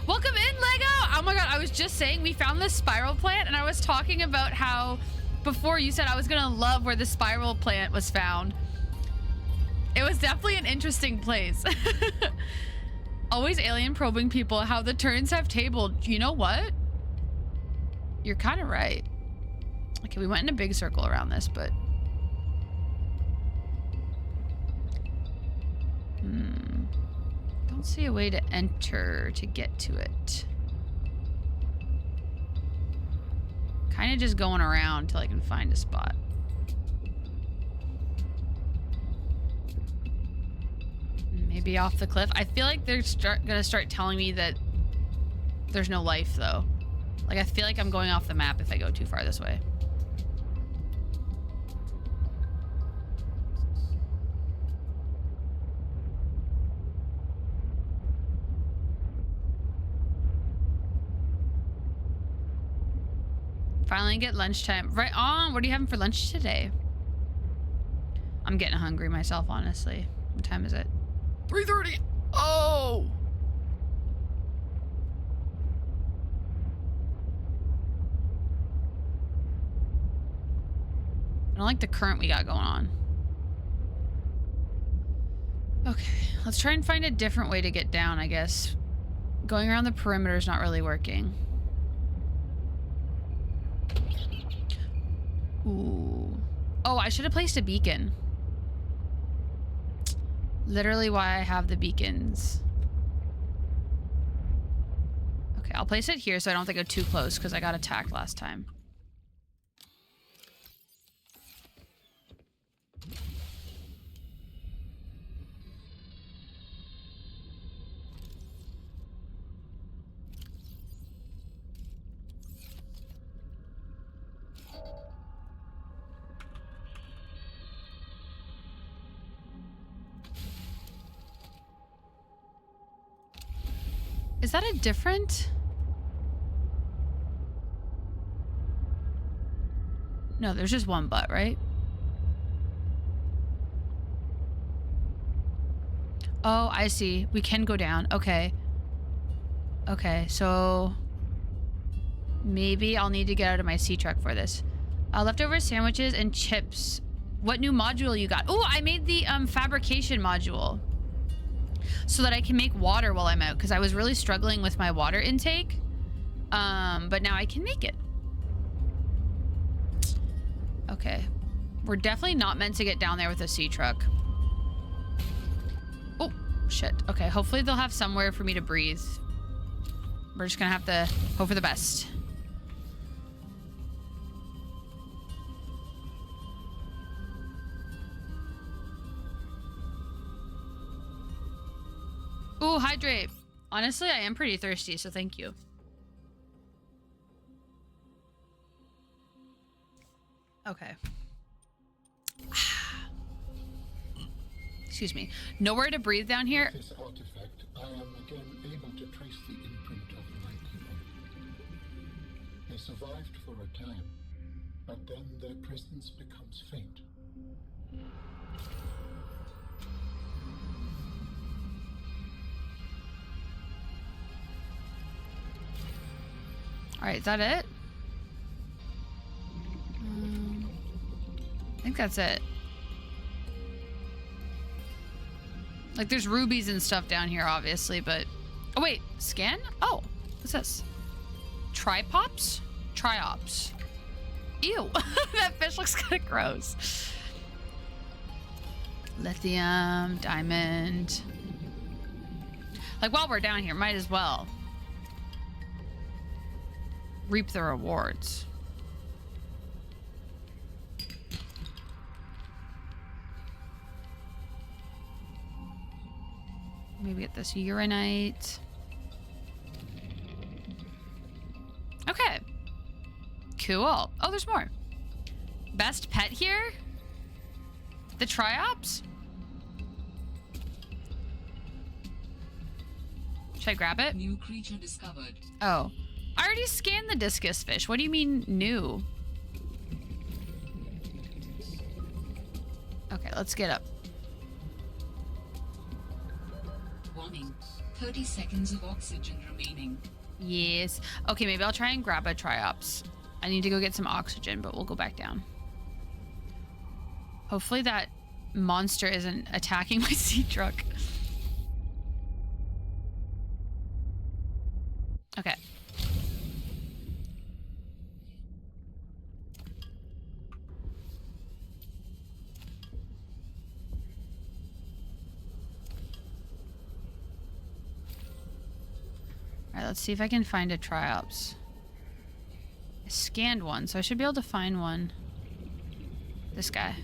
in, Lego! Oh my god, I was just saying we found this spiral plant and I was talking about how before you said I was gonna love where the spiral plant was found. It was definitely an interesting place. Always alien probing people, how the turns have tabled. You know what? You're kind of right. Okay, we went in a big circle around this, but... Don't see a way to enter to get to it. Kind of just going around till I can find a spot. Maybe off the cliff. I feel like they're gonna start telling me that there's no life, though. Like, I feel like I'm going off the map if I go too far this way. Finally get lunchtime. Right on. What are you having for lunch today? I'm getting hungry myself, honestly. What time is it? 3:30. Oh! I don't like the current we got going on. Okay, let's try and find a different way to get down, I guess. Going around the perimeter is not really working. Ooh. Oh, I should have placed a beacon. Literally why I have the beacons. Okay, I'll place it here so I don't have to go too close because I got attacked last time. Is that a different? No, there's just one butt, right? Oh, I see. We can go down. Okay. Okay, so maybe I'll need to get out of my sea truck for this. Leftover sandwiches and chips. What new module you got? Oh, I made the fabrication module. So that I can make water while I'm out, because I was really struggling with my water intake. But now I can make it. Okay. We're definitely not meant to get down there with a sea truck. Oh, shit. Okay, hopefully they'll have somewhere for me to breathe. We're just gonna have to hope for the best. Ooh, hydrate. Honestly, I am pretty thirsty, so thank you. Okay. Excuse me. Nowhere to breathe down here. This artifact, I am again able to trace the imprint of my people. They survived for a time, but then their presence becomes faint. All right, is that it? I think that's it. Like, there's rubies and stuff down here, obviously, but... Oh, wait. Scan? Oh, what's this? Tripops? Triops. Ew. That fish looks kind of gross. Lithium, diamond. Like, while we're down here, might as well reap the rewards. Maybe get this uranite. Okay. Cool. Oh, there's more. Best pet here? The triops? Should I grab it? New creature discovered. Oh. I already scanned the discus fish. What do you mean new? Okay, let's get up. Warning. 30 seconds of oxygen remaining. Yes. Okay, maybe I'll try and grab a triops. I need to go get some oxygen, but we'll go back down. Hopefully that monster isn't attacking my sea truck. Okay. Alright, let's see if I can find a triops. I scanned one, so I should be able to find one. This guy.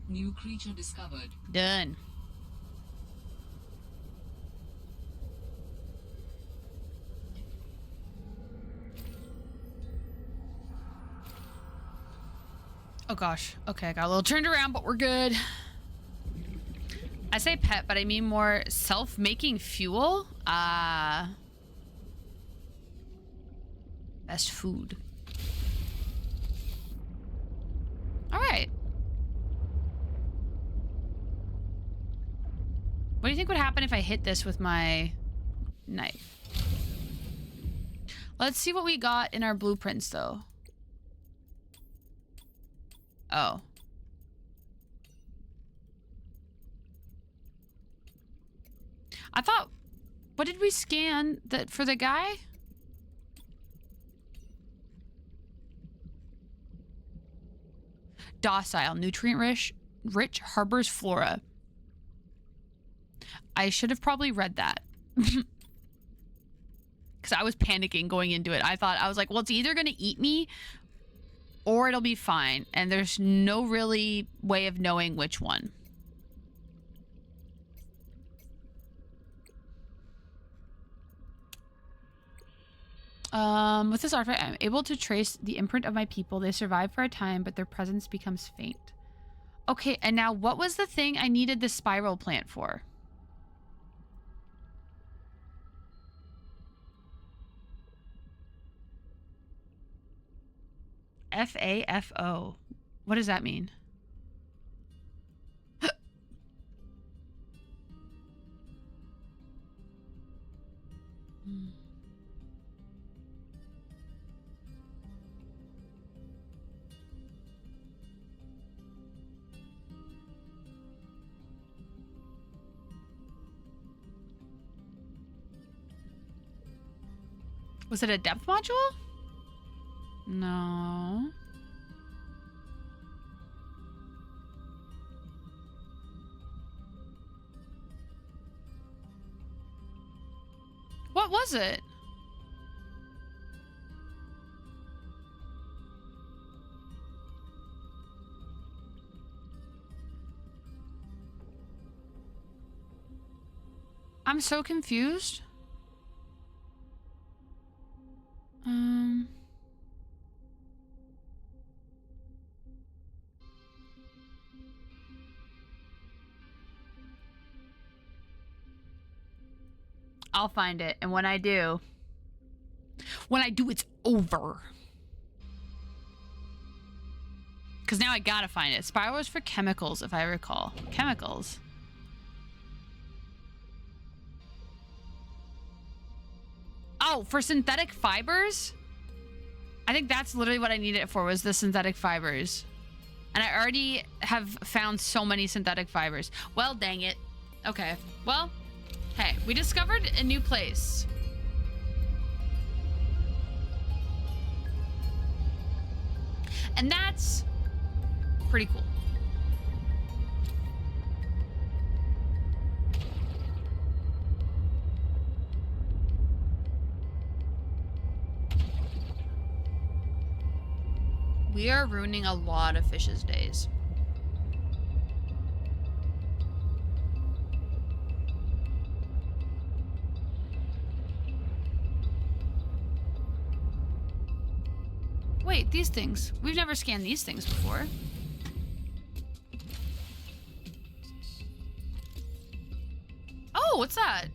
New creature discovered. Done. Oh gosh. Okay, I got a little turned around, but we're good. I say pet, but I mean more self-making fuel. Best food. All right. What do you think would happen if I hit this with my knife? Let's see what we got in our blueprints, though. Oh. I thought... What did we scan that for the guy? Docile, nutrient-rich, harbors flora. I should have probably read that. Because I was panicking going into it. I was like, well, it's either going to eat me or it'll be fine. And there's no really way of knowing which one. With this artifact, I'm able to trace the imprint of my people. They survive for a time, but their presence becomes faint. Okay, and now what was the thing I needed the spiral plant for? FAFO. What does that mean? Was it a depth module? No. What was it? I'm so confused. I'll find it, and when I do, it's over. Because now I gotta find it. Spiral is for chemicals, if I recall. Chemicals. Oh, for synthetic fibers? I think that's literally what I needed it for, was the synthetic fibers. And I already have found so many synthetic fibers. Well, dang it. Okay, well, hey, we discovered a new place. And that's pretty cool. We are ruining a lot of fish's days. Wait, these things. We've never scanned these things before. Oh, what's that?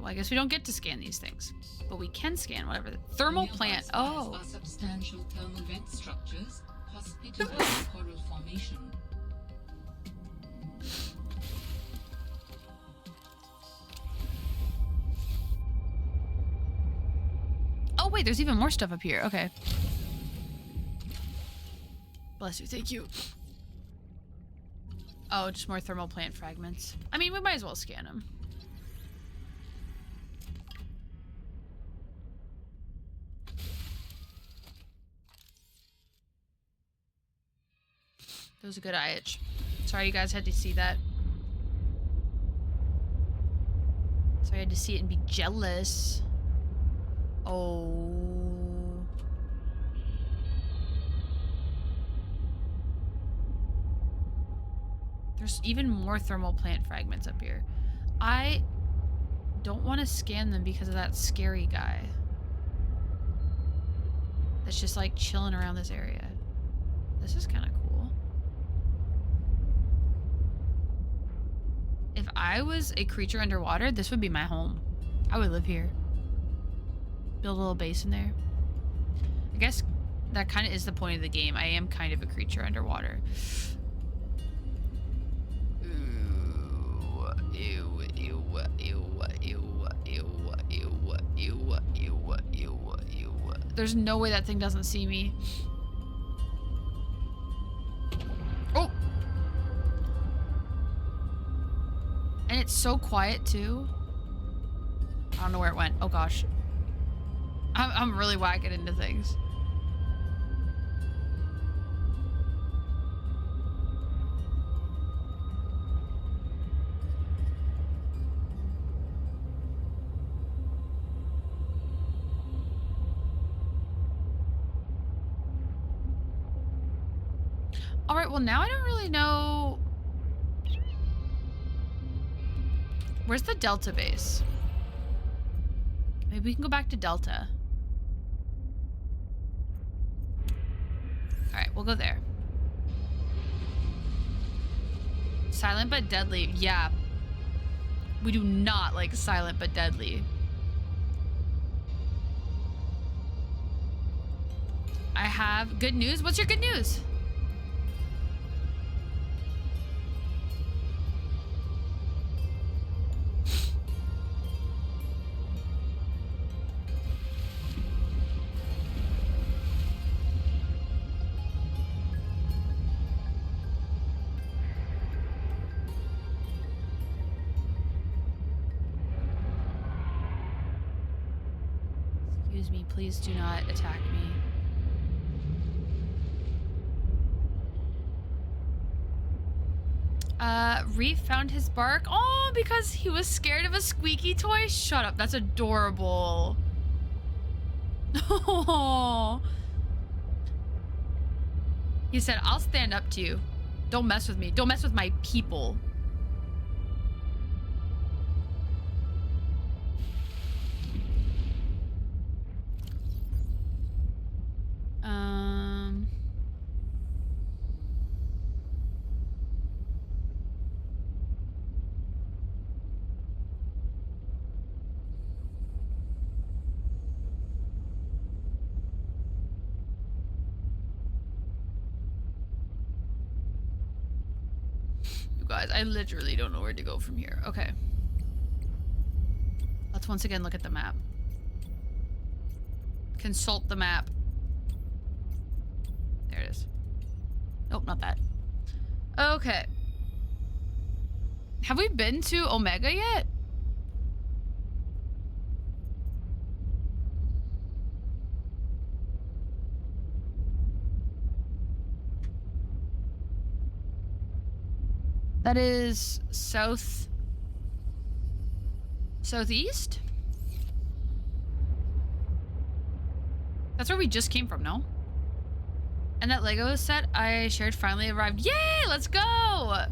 well, I guess we don't get to scan these things, but we can scan whatever. Thermal plant. Oh. Are substantial thermal vent structures, possibly to coral formation. Oh wait, there's even more stuff up here. Okay. Bless you. Thank you. Oh, just more thermal plant fragments. I mean, we might as well scan them. That was a good IH. Sorry you guys had to see that. Sorry I had to see it and be jealous. Oh. There's even more thermal plant fragments up here. I don't want to scan them because of that scary guy. That's just like chilling around this area. This is kind of cool. If I was a creature underwater, this would be my home. I would live here. Build a little base in there. I guess that kind of is the point of the game. I am kind of a creature underwater. There's no way that thing doesn't see me. Oh! And it's so quiet too. I don't know where it went. Oh gosh. I'm really whacking into things. All right, well now I don't really know. Where's the Delta base? Maybe we can go back to Delta. All right, we'll go there. Silent but deadly. Yeah. We do not like silent but deadly. I have good news. What's your good news? Excuse me, please do not attack me. Reef found his bark. Oh, because he was scared of a squeaky toy? Shut up, that's adorable. Oh. He said, I'll stand up to you. Don't mess with me. Don't mess with my people. Guys, I literally don't know where to go from here. Okay. Let's once again look at the map. Consult the map. There it is. Nope, not that. Okay. Have we been to Omega yet? That is southeast? That's where we just came from, no? And that Lego set I shared finally arrived. Yay! Let's go!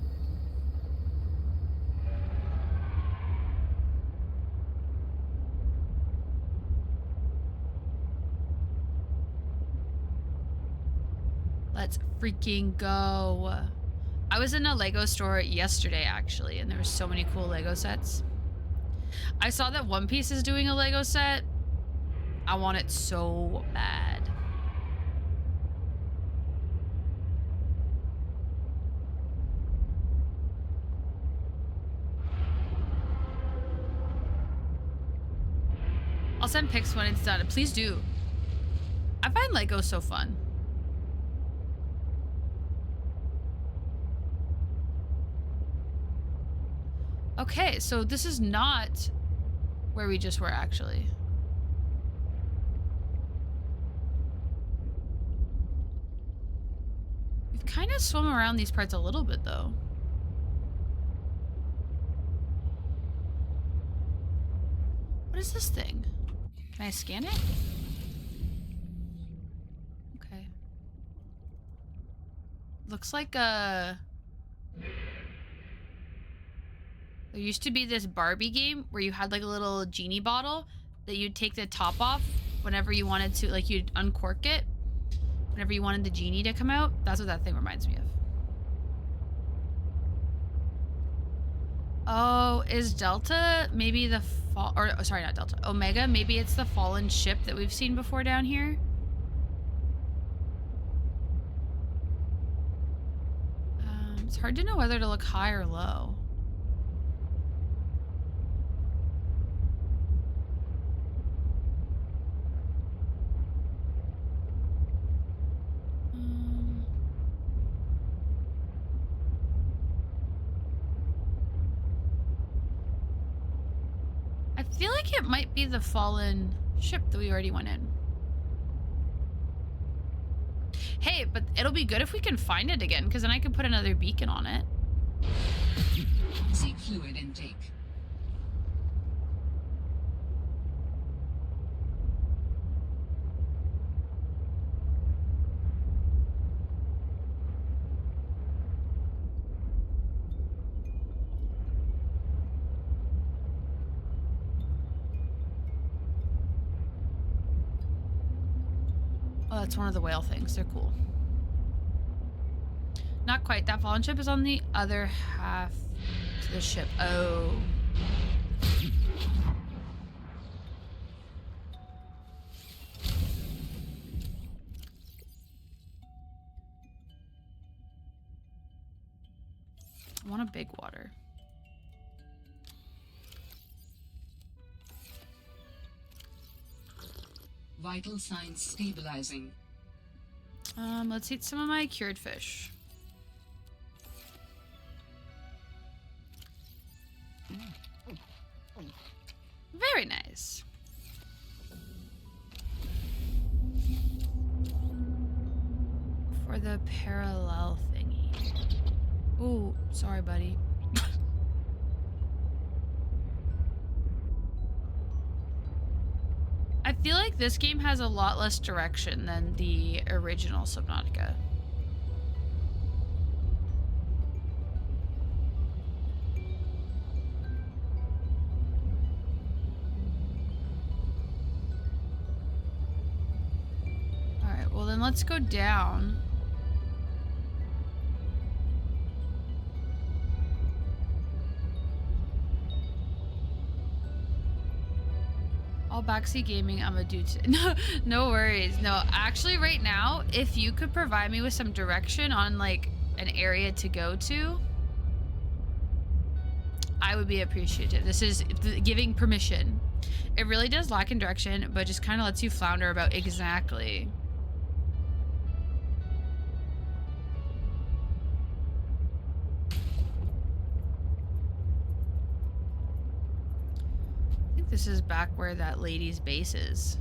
Let's freaking go. I was in a Lego store yesterday, actually, and there were so many cool Lego sets. I saw that One Piece is doing a Lego set. I want it so bad. I'll send pics when it's done. Please do. I find Lego so fun. Okay, so this is not where we just were, actually. We've kind of swum around these parts a little bit, though. What is this thing? Can I scan it? Okay. Looks like a... There used to be this Barbie game where you had like a little genie bottle that you'd take the top off whenever you wanted to, like you'd uncork it whenever you wanted the genie to come out. That's what that thing reminds me of. Oh, is Delta maybe the fall, or oh, sorry, not Delta, Omega, maybe it's the fallen ship that we've seen before down here? It's hard to know whether to look high or low. I feel like it might be the fallen ship that we already went in. Hey, but it'll be good if we can find it again, because then I can put another beacon on it. Seek fluid intake. Oh, that's one of the whale things. They're cool. Not quite. That fallen ship is on the other half to the ship. Oh. I want a big water. Vital signs stabilizing. Let's eat some of my cured fish. Very nice. For the parallel thingy. Ooh, sorry, buddy. I feel like this game has a lot less direction than the original Subnautica. Alright, well then let's go down. All backseat gaming, I'm a dude. No, no worries. No, actually right now, if you could provide me with some direction on like an area to go to, I would be appreciative. This is giving permission. It really does lack in direction, but just kind of lets you flounder about exactly. This is back where that lady's base is.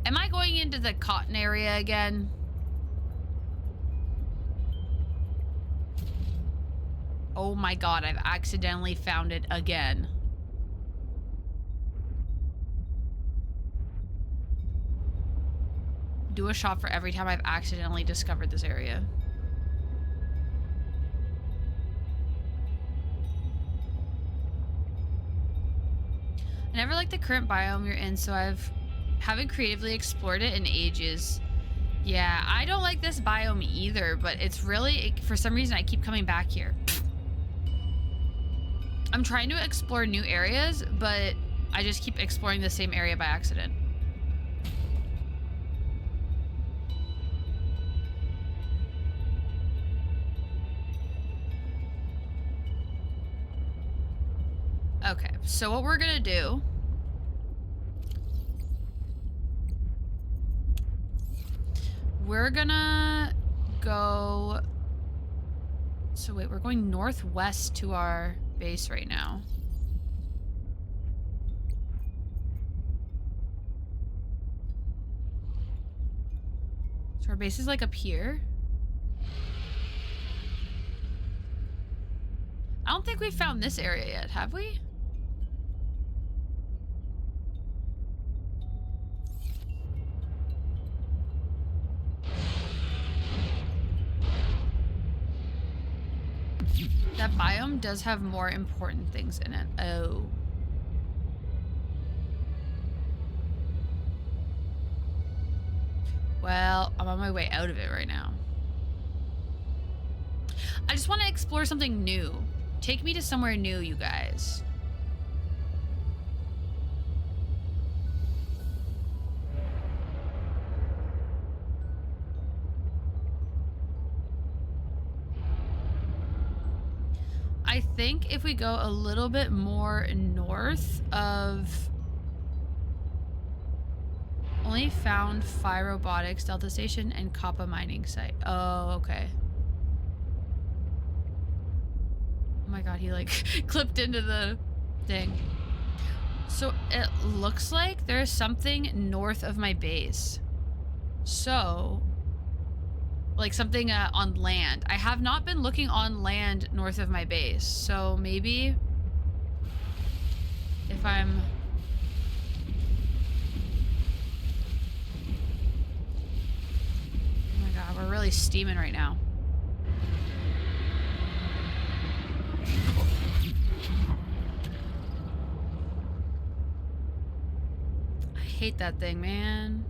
Am I going into the cotton area again? Oh my god, I've accidentally found it again. Do a shot for every time I've accidentally discovered this area. I never liked the current biome you're in, so haven't creatively explored it in ages. Yeah, I don't like this biome either, but it's really, for some reason, I keep coming back here. I'm trying to explore new areas, but I just keep exploring the same area by accident. Okay, so what we're gonna do... We're gonna go... So wait, we're going northwest to our base right now. So our base is like up here. I don't think we found this area yet, have we? That biome does have more important things in it. Oh. Well, I'm on my way out of it right now. I just want to explore something new. Take me to somewhere new, you guys. I think if we go a little bit more north of... Only found Phi Robotics, Delta Station, and Kappa mining site. Oh, okay. Oh my god, he like clipped into the thing. So it looks like there's something north of my base. So... like something on land. I have not been looking on land north of my base, so maybe if I'm... Oh my god, we're really steaming right now. I hate that thing, man.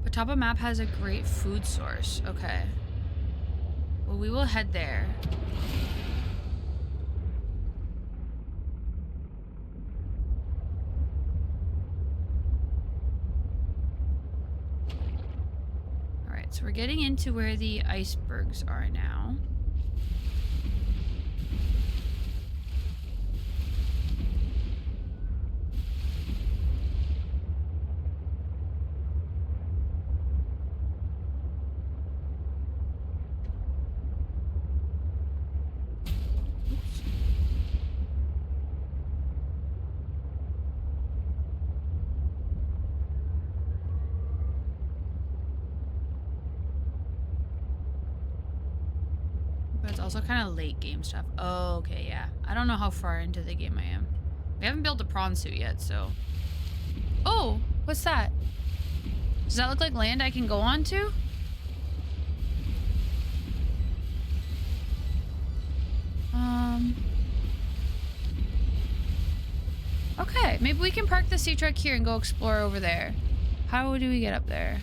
But top of map has a great food source. Okay. Well, we will head there. Alright, so we're getting into where the icebergs are now. But it's also kind of late game stuff. Oh, okay, yeah. I don't know how far into the game I am. We haven't built a prawn suit yet, so... Oh! What's that? Does that look like land I can go on to? Okay, maybe we can park the sea truck here and go explore over there. How do we get up there?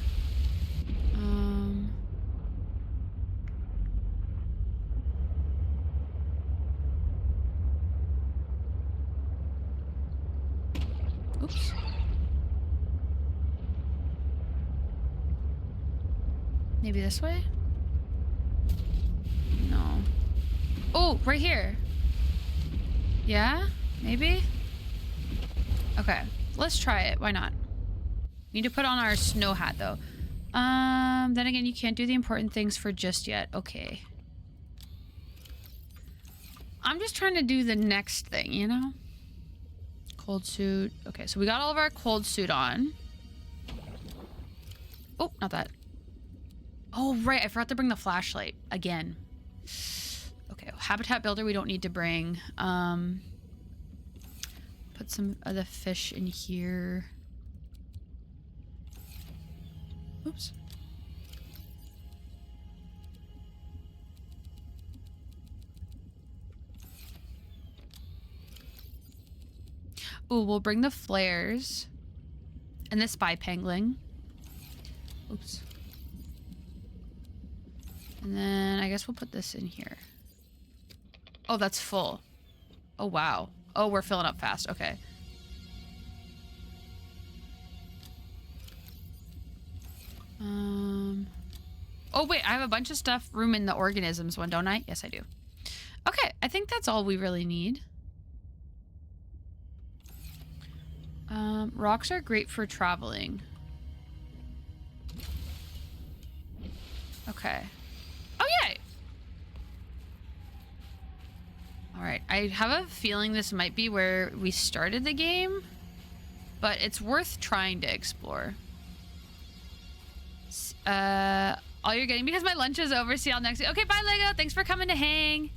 Oops. Maybe this way? No. Oh, right here. Yeah? Maybe? Okay. Let's try it. Why not? We need to put on our snow hat, though. Then again, you can't do the important things for just yet. Okay. I'm just trying to do the next thing, you know? Cold suit. Okay, so we got all of our cold suit on. Oh, not that. Oh, right. I forgot to bring the flashlight again. Okay, habitat builder we don't need to bring. Put some of the fish in here. Oops. Ooh, we'll bring the flares. And this spy pangling. Oops. And then I guess we'll put this in here. Oh, that's full. Oh, wow. Oh, we're filling up fast. Okay. Oh, wait. I have a bunch of stuff room in the organisms one, don't I? Yes, I do. Okay. I think that's all we really need. Rocks are great for traveling. Okay. Oh, yay! Alright, I have a feeling this might be where we started the game, but it's worth trying to explore. All you're getting because my lunch is over. See y'all next week. Okay, bye, Lego. Thanks for coming to hang.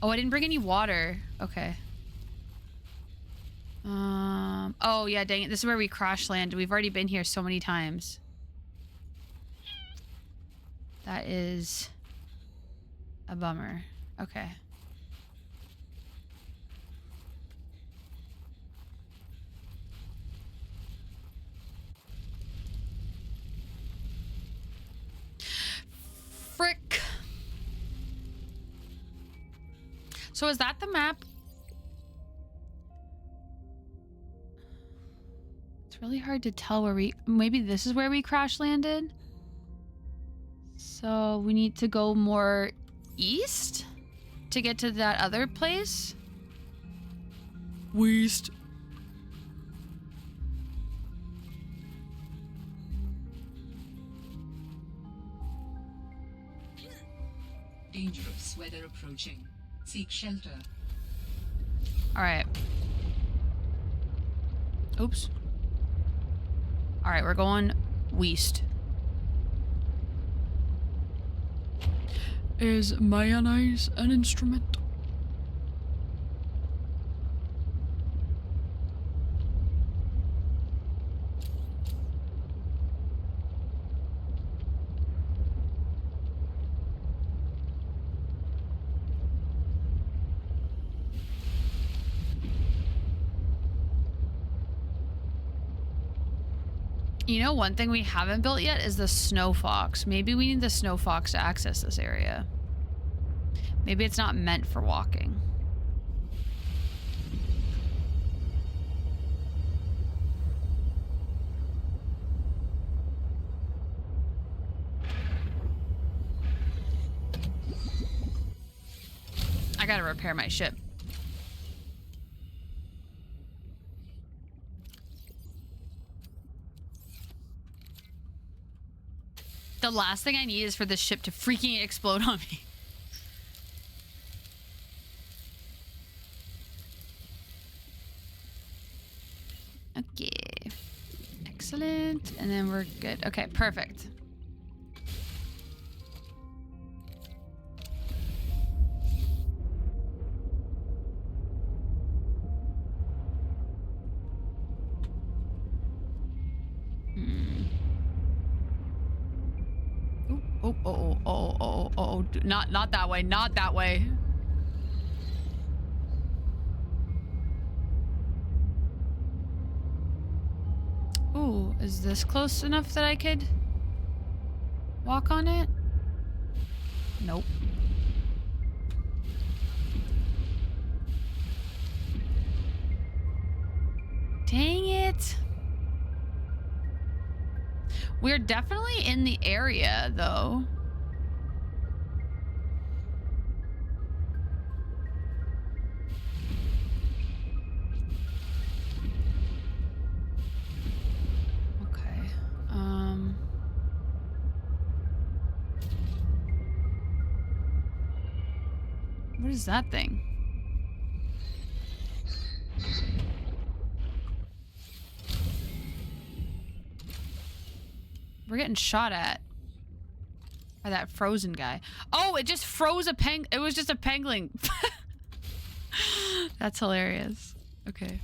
Oh, I didn't bring any water. Okay. Oh, yeah, dang it. This is where we crash landed. We've already been here so many times. That is a bummer. Okay. Frick. So is that the map? It's really hard to tell where we... Maybe this is where we crash landed? So we need to go more east to get to that other place? West. Dangerous weather approaching. Seek shelter. All right. Oops. All right, we're going west. Is mayonnaise an instrument? You know, one thing we haven't built yet is the snow fox. Maybe we need the snow fox to access this area. Maybe it's not meant for walking. I gotta repair my ship. The last thing I need is for this ship to freaking explode on me. Okay. Excellent. And then we're good. Okay, perfect. Oh, not that way, not that way. Ooh, is this close enough that I could walk on it? Nope. Dang it. We're definitely in the area, though. Okay. What is that thing? We're getting shot at by that frozen guy. Oh, it just froze a peng. It was just a pangling. That's hilarious. Okay.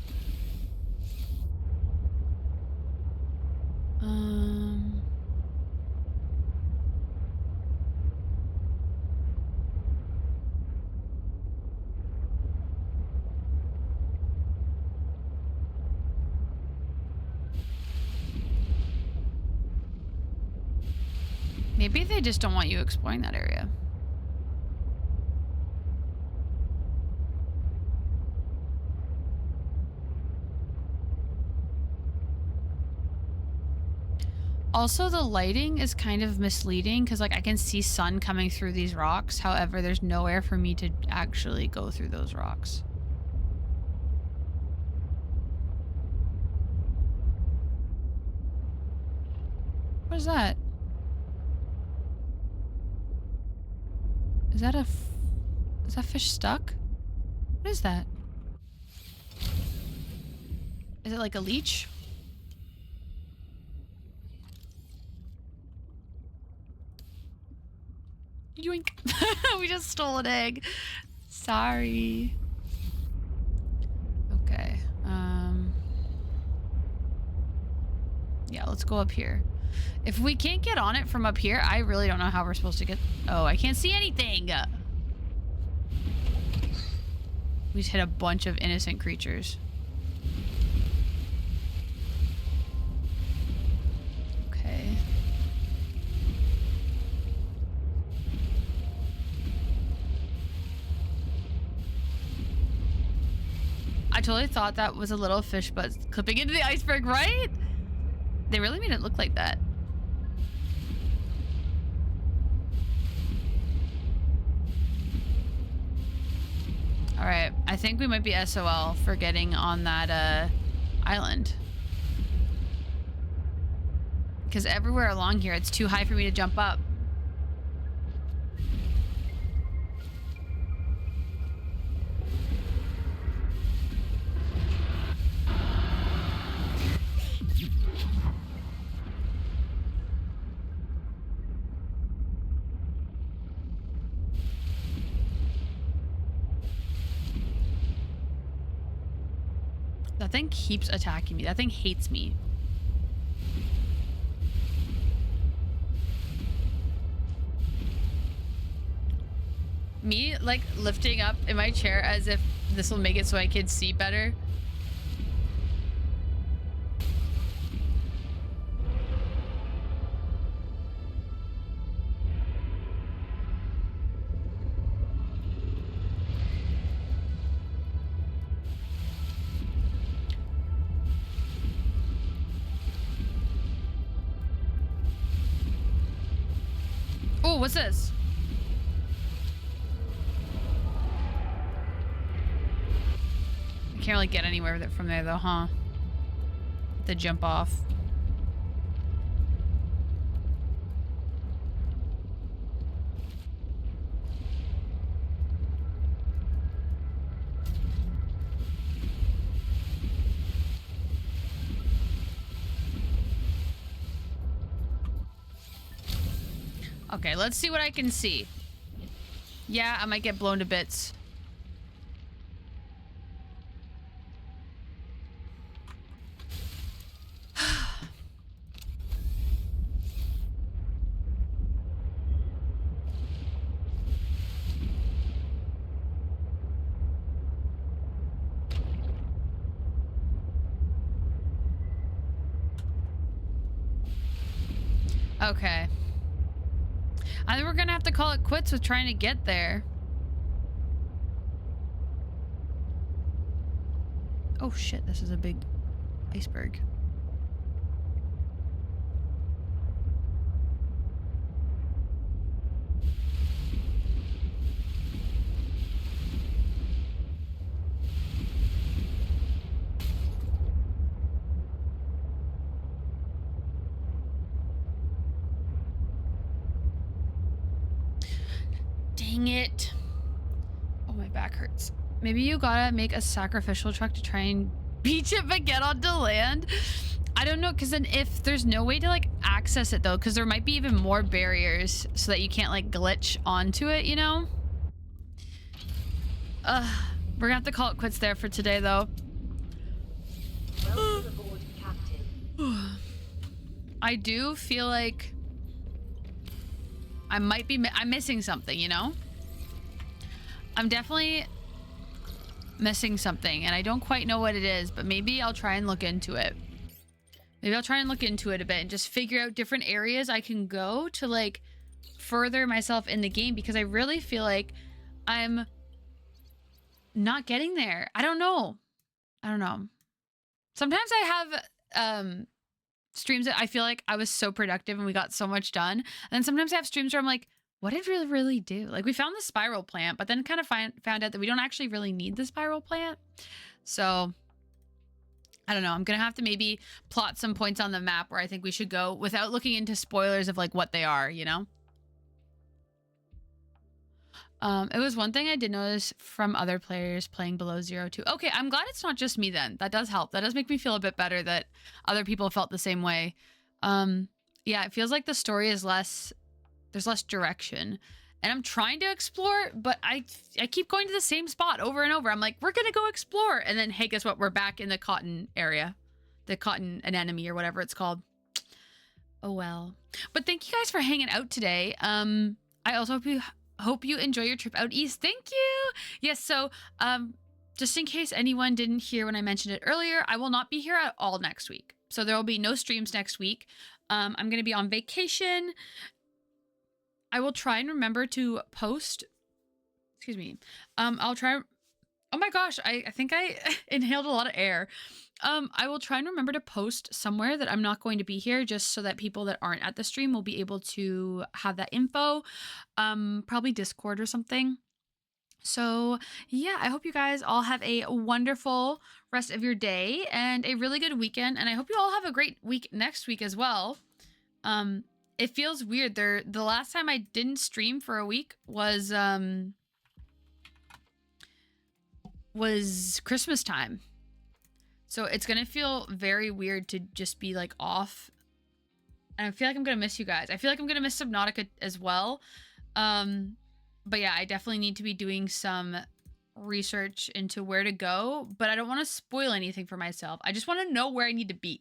Maybe they just don't want you exploring that area. Also, the lighting is kind of misleading because, like, I can see sun coming through these rocks. However, there's nowhere for me to actually go through those rocks. What is that? Is that is that fish stuck? What is that? Is it like a leech? Yoink. We just stole an egg. Sorry. Okay. Yeah, let's go up here. If we can't get on it from up here, I really don't know how we're supposed to get... Oh, I can't see anything. We just hit a bunch of innocent creatures. Okay. I totally thought that was a little fish but clipping into the iceberg, right? They really made it look like that. All right, I think we might be SOL for getting on that island. Because everywhere along here, it's too high for me to jump up. That thing keeps attacking me. That thing hates me. Me, like, lifting up in my chair as if this will make it so I can see better. Oh, what's this? I can't really get anywhere with it from there though, huh? Have to jump off. Okay, let's see what I can see. Yeah, I might get blown to bits. Okay. I think we're gonna have to call it quits with trying to get there. Oh shit, this is a big iceberg. Dang it. Oh, my back hurts. Maybe you gotta make a sacrificial truck to try and beach it but get onto land. I don't know, because then if there's no way to like access it though, because there might be even more barriers so that you can't like glitch onto it, you know? We're gonna have to call it quits there for today though. Welcome aboard, Captain. I do feel like I might be I'm missing something, you know? I'm definitely missing something and I don't quite know what it is, but maybe I'll try and look into it. Maybe I'll try and look into it a bit and just figure out different areas I can go to like further myself in the game, because I really feel like I'm not getting there. I don't know. Sometimes I have streams that I feel like I was so productive and we got so much done. And then sometimes I have streams where I'm like, what did we really do? Like, we found the spiral plant, but then kind of found out that we don't actually really need the spiral plant. So I don't know. I'm going to have to maybe plot some points on the map where I think we should go without looking into spoilers of like what they are, you know? It was one thing I did notice from other players playing below 0 too. Okay, I'm glad it's not just me then. That does help. That does make me feel a bit better that other people felt the same way. Yeah, it feels like the story is there's less direction. And I'm trying to explore, but I keep going to the same spot over and over. I'm like, we're gonna go explore. And then, hey, guess what? We're back in the cotton area. The cotton anemone or whatever it's called. Oh well. But thank you guys for hanging out today. I also hope you enjoy your trip out east. Thank you. Yes, so just in case anyone didn't hear when I mentioned it earlier, I will not be here at all next week. So there will be no streams next week. I'm going to be on vacation. I will try and remember to post. Excuse me. I'll try. Oh my gosh, I think I inhaled a lot of air. I will try and remember to post somewhere that I'm not going to be here, just so that people that aren't at the stream will be able to have that info. Probably Discord or something. So yeah, I hope you guys all have a wonderful rest of your day and a really good weekend. And I hope you all have a great week next week as well. It feels weird. The last time I didn't stream for a week was Christmas time. So it's going to feel very weird to just be like off. And I feel like I'm going to miss you guys. I feel like I'm going to miss Subnautica as well. But yeah, I definitely need to be doing some research into where to go, but I don't want to spoil anything for myself. I just want to know where I need to be.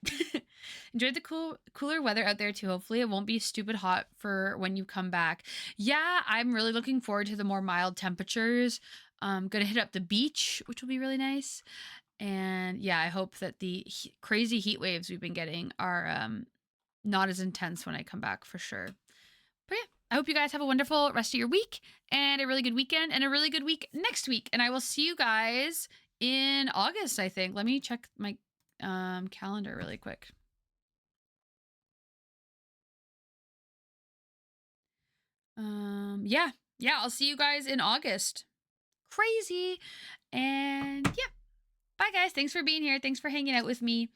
Enjoy the cooler weather out there too. Hopefully it won't be stupid hot for when you come back. Yeah, I'm really looking forward to the more mild temperatures. I'm going to hit up the beach, which will be really nice. And yeah, I hope that the crazy heat waves we've been getting are not as intense when I come back for sure. But yeah, I hope you guys have a wonderful rest of your week and a really good weekend and a really good week next week. And I will see you guys in August, I think. Let me check my calendar really quick. Yeah, I'll see you guys in August. Crazy. And yeah. Bye guys. Thanks for being here. Thanks for hanging out with me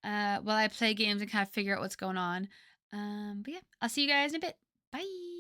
while I play games and kind of figure out what's going on. But yeah, I'll see you guys in a bit. Bye.